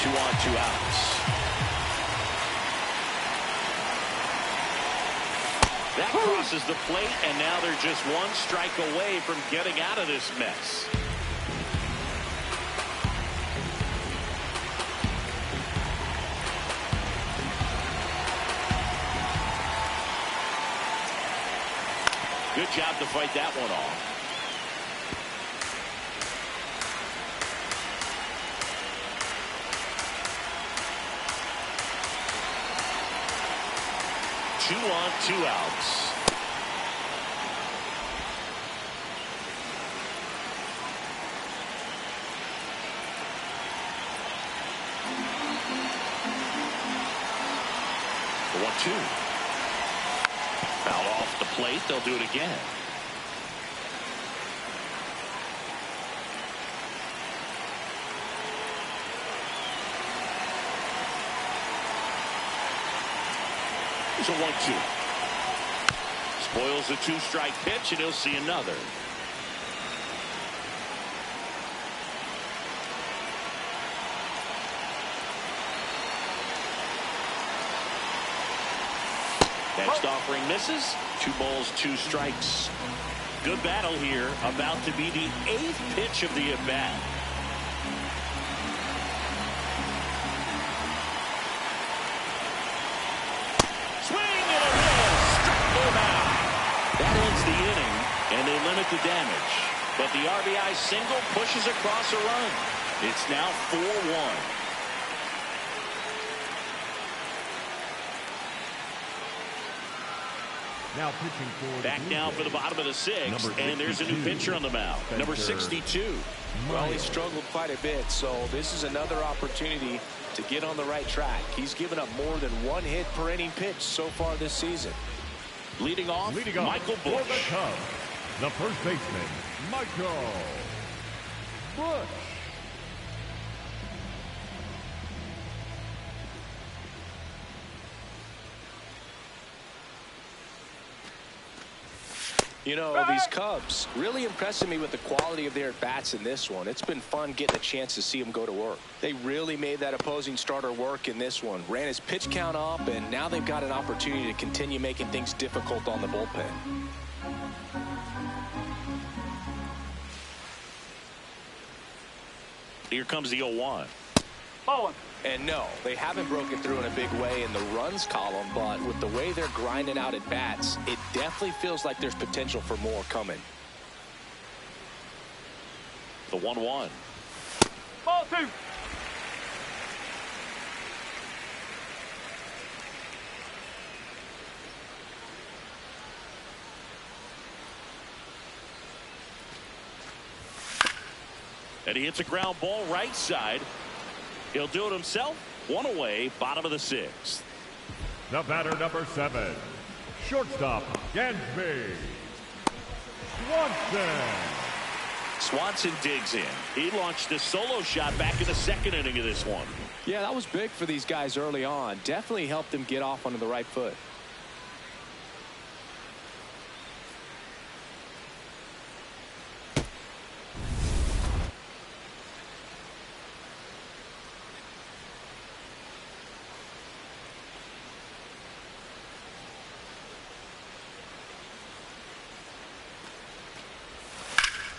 2 on, 2 outs. That crosses the plate, and now they're just one strike away from getting out of this mess. Good job to fight that one off. Two on, 2 outs. The 1-2. Foul off the plate. They'll do it again. It's a 1-2. Spoils the 2-strike pitch, and he'll see another. Next offering misses. 2 balls, 2 strikes. Good battle here. About to be the 8th pitch of the at-bat. Swing and a miss. Struck him out. That ends the inning, and they limit the damage. But the RBI single pushes across a run. It's now 4-1. Now pitching for back down for the bottom of the 6th, and there's a new pitcher on the mound, number 62. Well, he struggled quite a bit, so this is another opportunity to get on the right track. He's given up more than 1 hit per inning pitch so far this season. Leading off Michael Busch. For the Cubs, the first baseman, Michael Busch. You know, these Cubs really impressing me with the quality of their at-bats in this one. It's been fun getting a chance to see them go to work. They really made that opposing starter work in this one. Ran his pitch count up, and now they've got an opportunity to continue making things difficult on the bullpen. Here comes the 0-1. Bowling. And no, they haven't broken through in a big way in the runs column, but with the way they're grinding out at bats, it definitely feels like there's potential for more coming. The 1-1. Ball 2. And he hits a ground ball right side. He'll do it himself. 1 away, bottom of the 6th. The batter, number 7, shortstop, Gansby Swanson. Swanson digs in. He launched a solo shot back in the 2nd inning of this one. Yeah, that was big for these guys early on. Definitely helped them get off onto the right foot.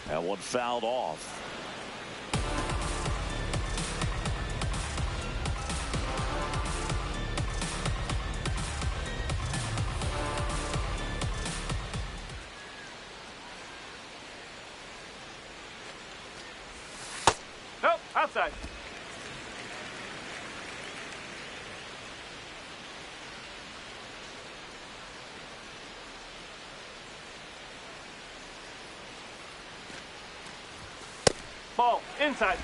That one fouled off. Nope, outside. Ball inside.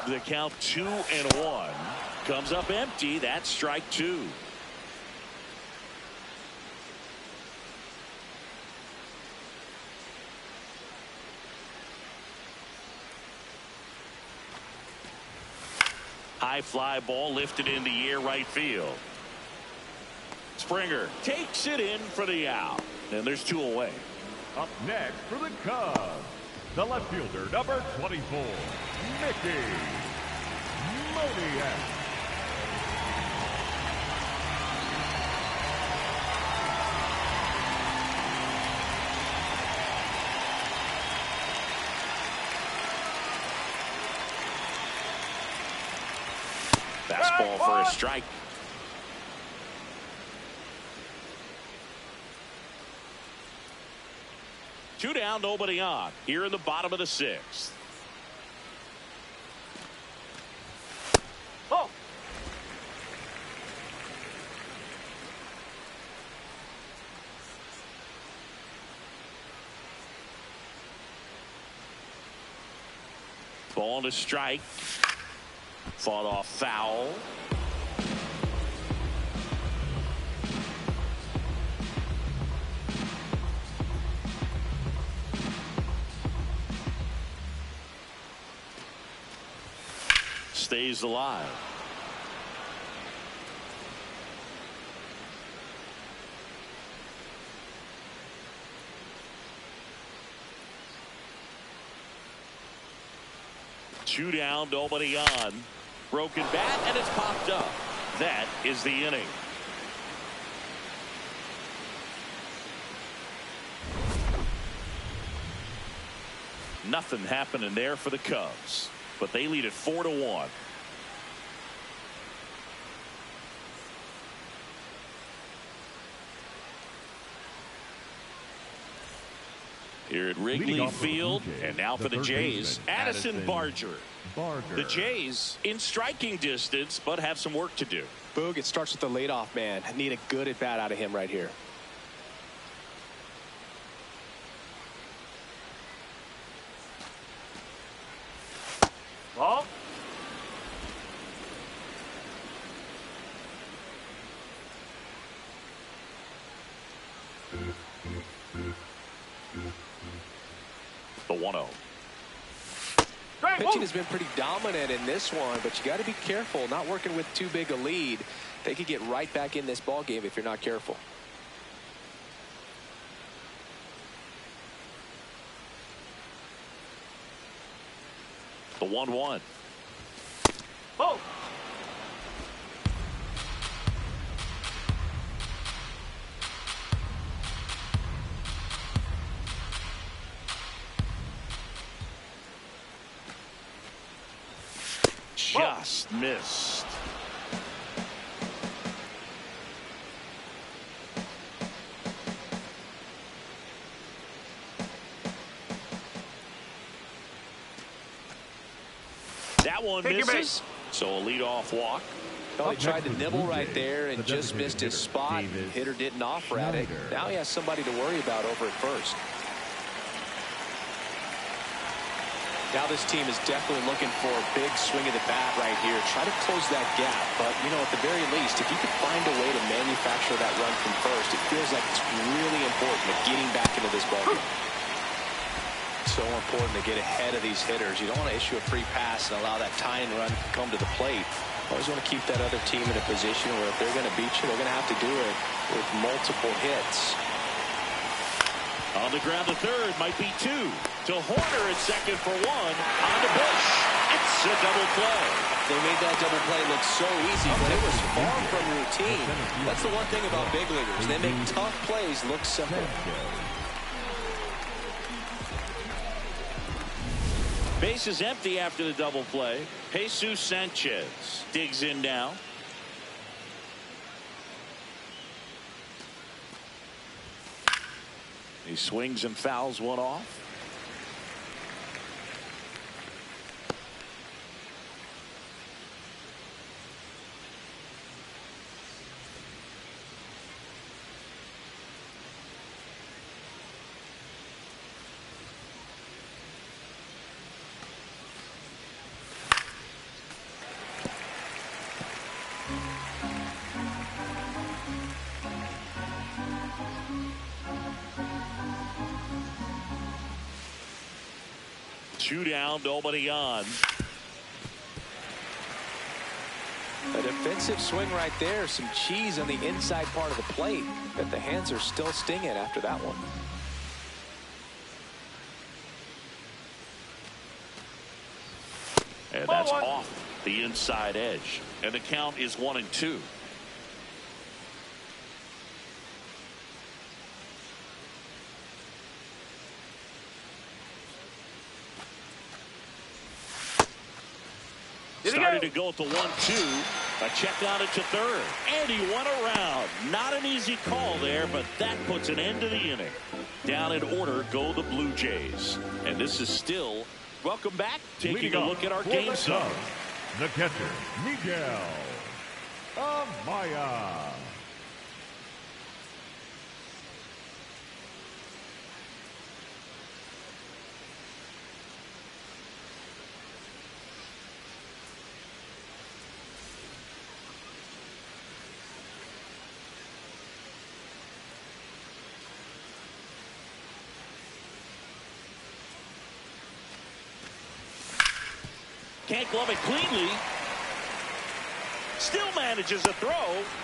The count 2-1. Comes up empty. That's strike 2. High fly ball lifted in the air right field. Springer takes it in for the out. And there's 2 away. Up next for the Cubs, the left fielder, number 24, Mickey Moniak. Fastball for a strike. Two down, nobody on. Here in the bottom of the 6th. Oh. Ball to strike. Fought off foul. Stays alive. Two down, nobody on. Broken bat, and it's popped up. That is the inning. Nothing happening there for the Cubs, but they lead it 4-1. Here at Wrigley Field, and now for the Jays, Addison Barger. The Jays in striking distance, but have some work to do. Boog, it starts with the leadoff man. I need a good at bat out of him right here. Ball. The 1-0. Pitching has been pretty dominant in this one, but you got to be careful. Not working with too big a lead. They could get right back in this ball game if you're not careful. The 1-1. Ball. Just missed. That one misses. So a leadoff walk. Well, he tried to nibble right there and just missed his spot. Hitter didn't offer at it. Now he has somebody to worry about over at first. Now this team is definitely looking for a big swing of the bat right here. Try to close that gap. But, you know, at the very least, if you could find a way to manufacture that run from first, it feels like it's really important at getting back into this ballgame. So important to get ahead of these hitters. You don't want to issue a free pass and allow that tying run to come to the plate. Always want to keep that other team in a position where if they're going to beat you, they're going to have to do it with multiple hits. On the ground to third, might be two. To Horner at second for one. On to Bush. It's a double play. They made that double play look so easy, but it was far from routine. That's the one thing about big leaguers. They make tough plays look simple. Base is empty after the double play. Jesus Sanchez digs in now. He swings and fouls one off. Two down, nobody on. A defensive swing right there. Some cheese on the inside part of the plate. But the hands are still stinging after that one. And that's off the inside edge. And the count is 1-2. Started to go at the 1-2. A check on it to third. And he went around. Not an easy call there, but that puts an end to the inning. Down in order go the Blue Jays. And this is still, welcome back, taking a look at our game zone. The catcher, Miguel Amaya. Can't glove it cleanly. Still manages a throw,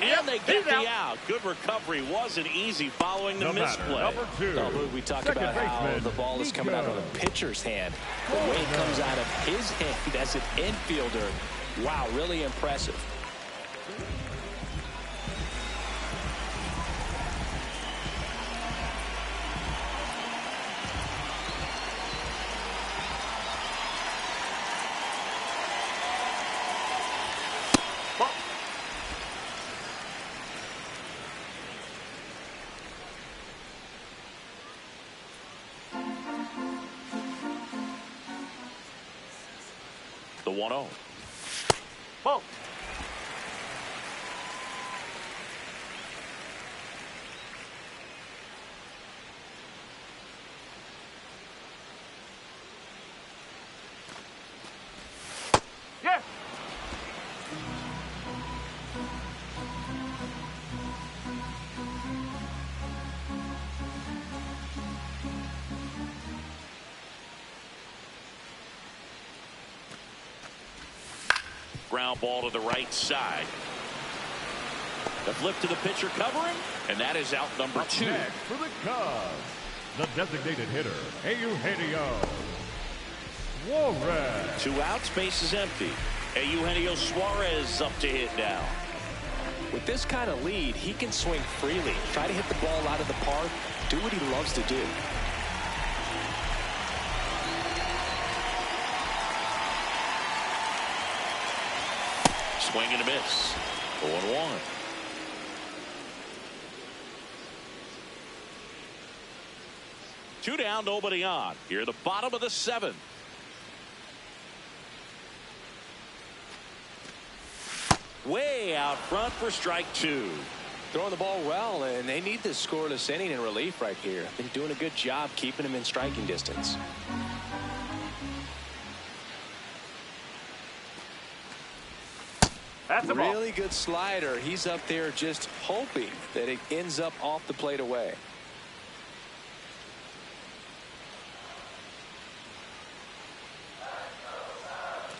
and they get the out. Good recovery. Wasn't easy following the misplay. Number 2. Oh, we talk about how the ball is coming out of the pitcher's hand. The way it comes out of his hand as an infielder. Wow, really impressive. The 1-0. Ball. Yes. Ground ball to the right side. The flip to the pitcher covering, and that is out number 2. Next for the Cubs, the designated hitter, Eugenio Suarez. 2 outs, base is empty. Eugenio Suarez up to hit now. With this kind of lead, he can swing freely. Try to hit the ball out of the park. Do what he loves to do. Swing and a miss. 0-1. Two down, nobody on. Here at the bottom of the 7th. Way out front for strike 2. Throwing the ball well, and they need this scoreless inning in relief right here. Been doing a good job keeping him in striking distance. That's a ball. Really good slider. He's up there just hoping that it ends up off the plate away.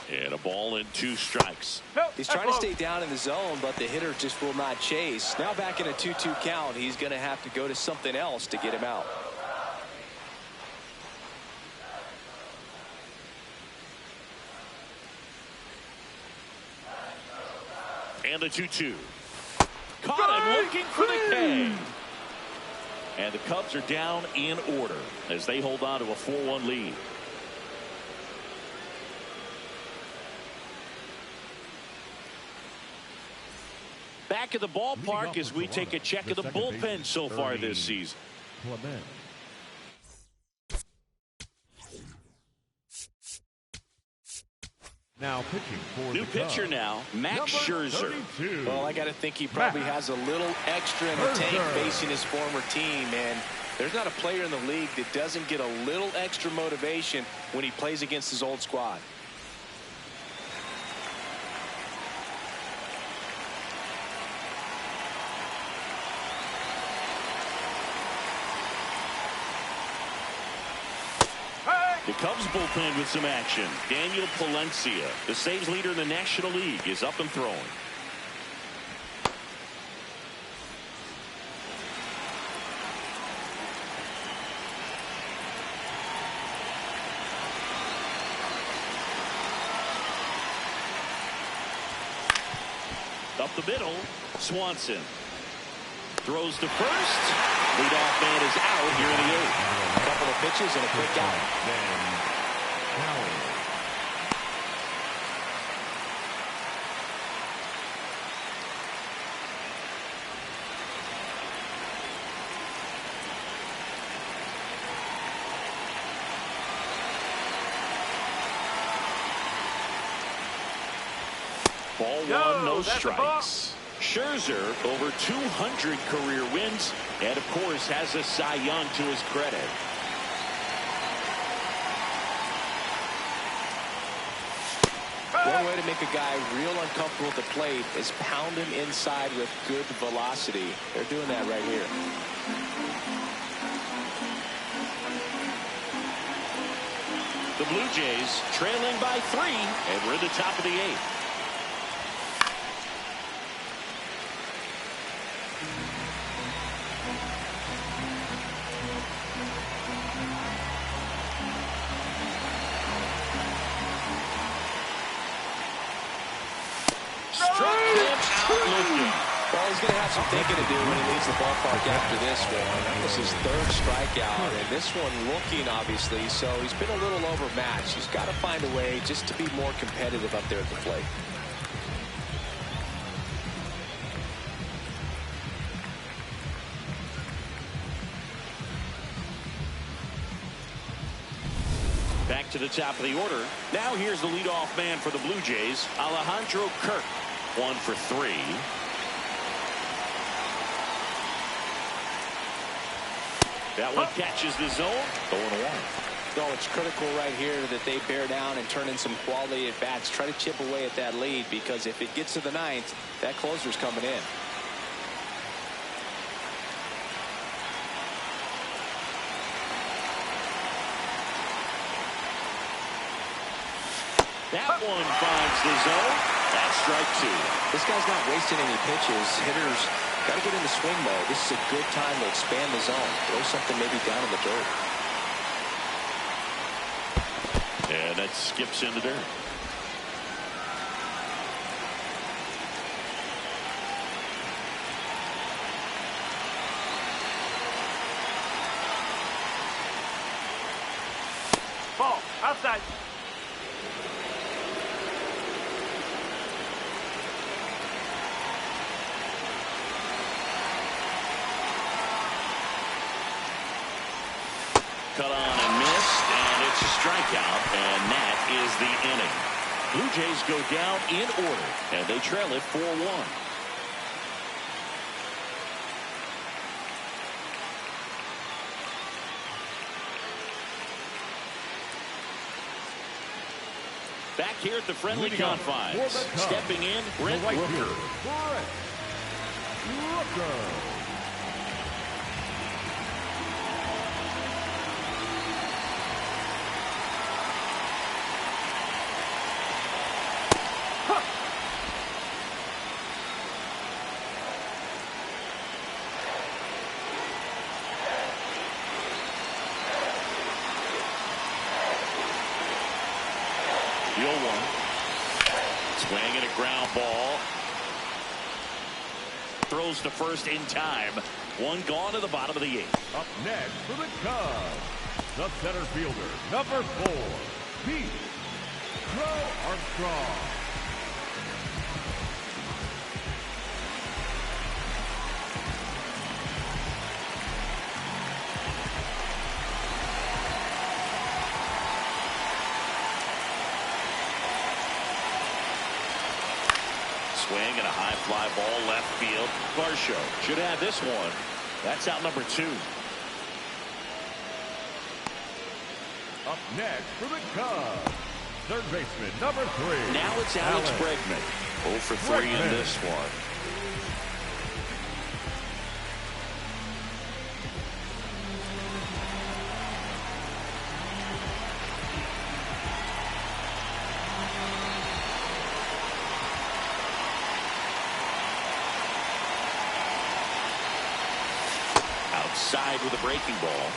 And a ball and 2 strikes. Nope, He's that's trying to low. stay down in the zone, but the hitter just will not chase. Now back in a 2-2 count, he's going to have to go to something else to get him out. And a 2-2. Caught him looking for the K. And the Cubs are down in order as they hold on to a 4-1 lead. Back at the ballpark as we take a check of the bullpen so far this season. Clement. Now pitching for New the pitcher Cubs, now, Max number Scherzer. 32. Well, I got to think he probably has a little extra in the tank Scherzer. facing his former team. And there's not a player in the league that doesn't get a little extra motivation when he plays against his old squad. The Cubs bullpen with some action. Daniel Palencia, the saves leader in the National League, is up and throwing. Up the middle, Swanson throws to first. Leadoff man is out here in the 8th. A couple of pitches and a quick out. Ball 1, no strikes. Scherzer over 200 career wins, and of course has a Cy Young to his credit. One way to make a guy real uncomfortable at the plate is pound him inside with good velocity. They're doing that right here. The the Blue Jays, trailing by 3, and we're in the top of the 8th. Struck him out looking. Well, he's going to have some thinking to do when he leaves the ballpark after this one. That was his 3rd strikeout, and this one looking, obviously, so he's been a little overmatched. He's got to find a way just to be more competitive up there at the plate. Back to the top of the order. Now here's the leadoff man for the Blue Jays, Alejandro Kirk. 1 for 3. That one catches the zone. 0-1. No, it's critical right here that they bear down and turn in some quality at bats. Try to chip away at that lead, because if it gets to the 9th, that closer's coming in. That one finds the zone. That's strike 2. This guy's not wasting any pitches. Hitters got to get into swing mode. This is a good time to expand the zone. Throw something maybe down in the dirt. And that skips in the dirt. Ball. Outside. Cut on and missed, and it's a strikeout, and that is the inning. Blue Jays go down in order, and they trail it 4-1. Back here at the friendly confines, stepping in, Brent Rooker. The 0-1. Swinging a ground ball. Throws to first in time. One gone to the bottom of the 8th. Up next for the Cubs, the center fielder, number 4, Pete Crow Armstrong. Swing and a high fly ball left field. Varsho should have this one. That's out number 2. Up next for the Cubs, third baseman, number 3. Now it's Alex Bregman. 0 for 3 in this one. Outside with a breaking ball.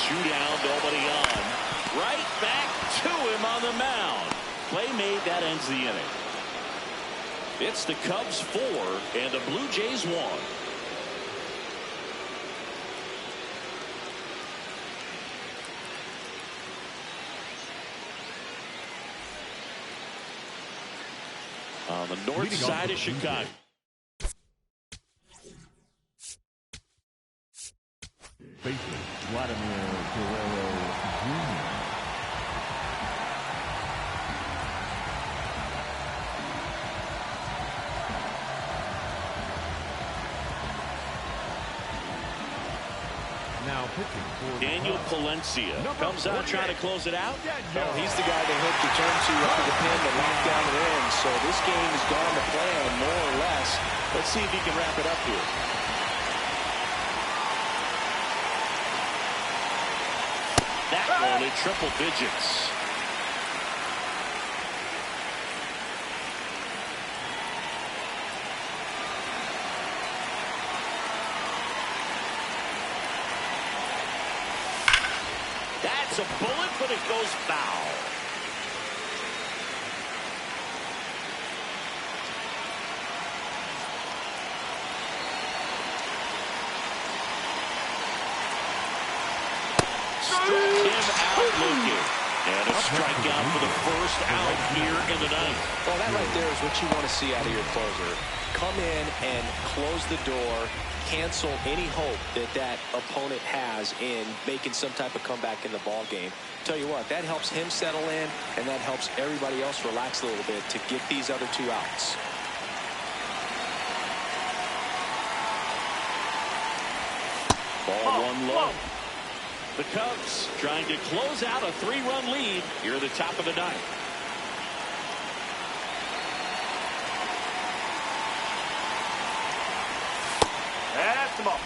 Two down, nobody on. Right back to him on the mound. Play made, that ends the inning. It's the Cubs 4 and the Blue Jays 1. On the north side of Chicago. Baseman, Vladimir Guerrero Jr. Now pitching for Daniel Palencia comes out trying to close it out. Well, he's the guy they hope to turn to after the pin to lock down the win. So this game has gone to plan, more or less. Let's see if he can wrap it up here. That one in triple digits. That's a bullet, but it goes foul. Struck him out looking. And a strikeout for the first out here in the ninth. Well, that right there is what you want to see out of your closer. Come in and close the door, cancel any hope that that opponent has in making some type of comeback in the ball game. Tell you what, that helps him settle in, and that helps everybody else relax a little bit to get these other two outs. Ball one low. The Cubs trying to close out a 3-run lead here at the top of the ninth. That's the ball.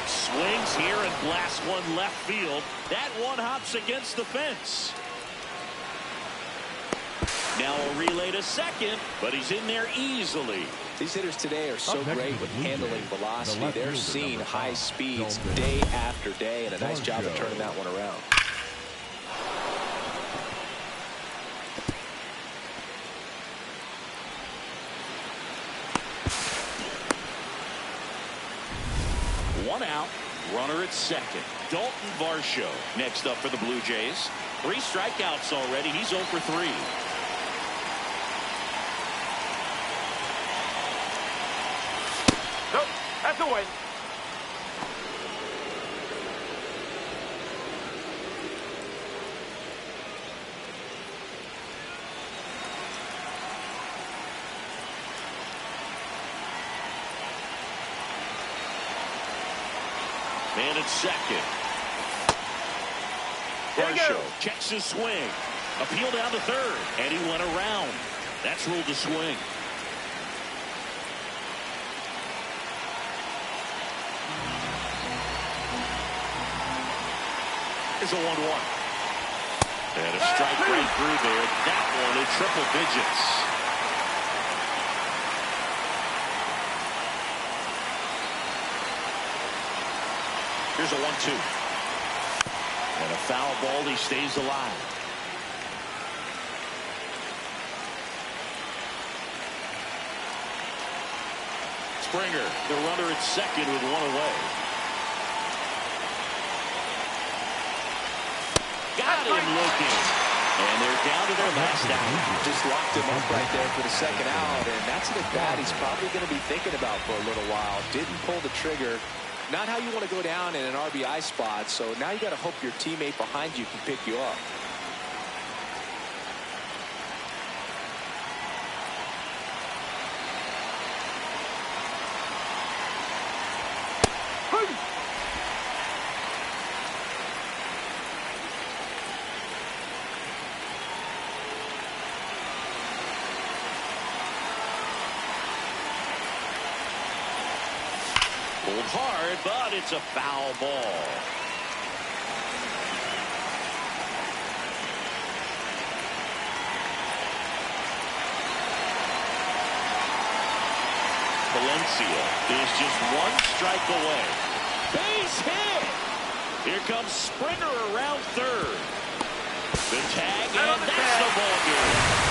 Swings here and blasts one left field. That one hops against the fence. Now a relay to second, but he's in there easily. These hitters today are so great with handling velocity. They're seeing high speeds day after day, and a nice job of turning that one around. One out, runner at second. Dalton Varsho next up for the Blue Jays. 3 strikeouts already. He's 0 for 3. Nope, that's away. Man at second. Varsho checks his swing. Appeal down to third, and he went around. That's ruled a swing. Here's a 1-1. And a strike right through there. That one in triple digits. Here's a 1-2. And a foul ball. He stays alive. Springer, the runner at second with 1 away. Got him looking. And they're down to their last out. Just locked him up right there for the second out, and that's an at-bat he's probably going to be thinking about for a little while. Didn't pull the trigger. Not how you want to go down in an RBI spot, so now you got to hope your teammate behind you can pick you up. Pulled hard, but it's a foul ball. Valencia is just 1 strike away. Base hit! Here comes Springer around third. The tag, and that's the ball game.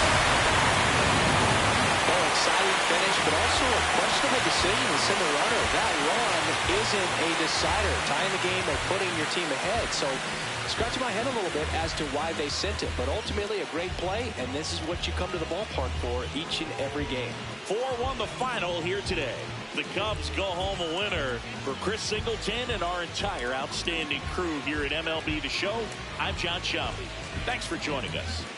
Exciting finish, but also a questionable decision to send the runner. That run isn't a decider, tying the game or putting your team ahead. So scratching my head a little bit as to why they sent it. But ultimately a great play, and this is what you come to the ballpark for each and every game. 4-1 the final here today. The Cubs go home a winner. For Chris Singleton and our entire outstanding crew here at MLB The Show, I'm John Sciambi. Thanks for joining us.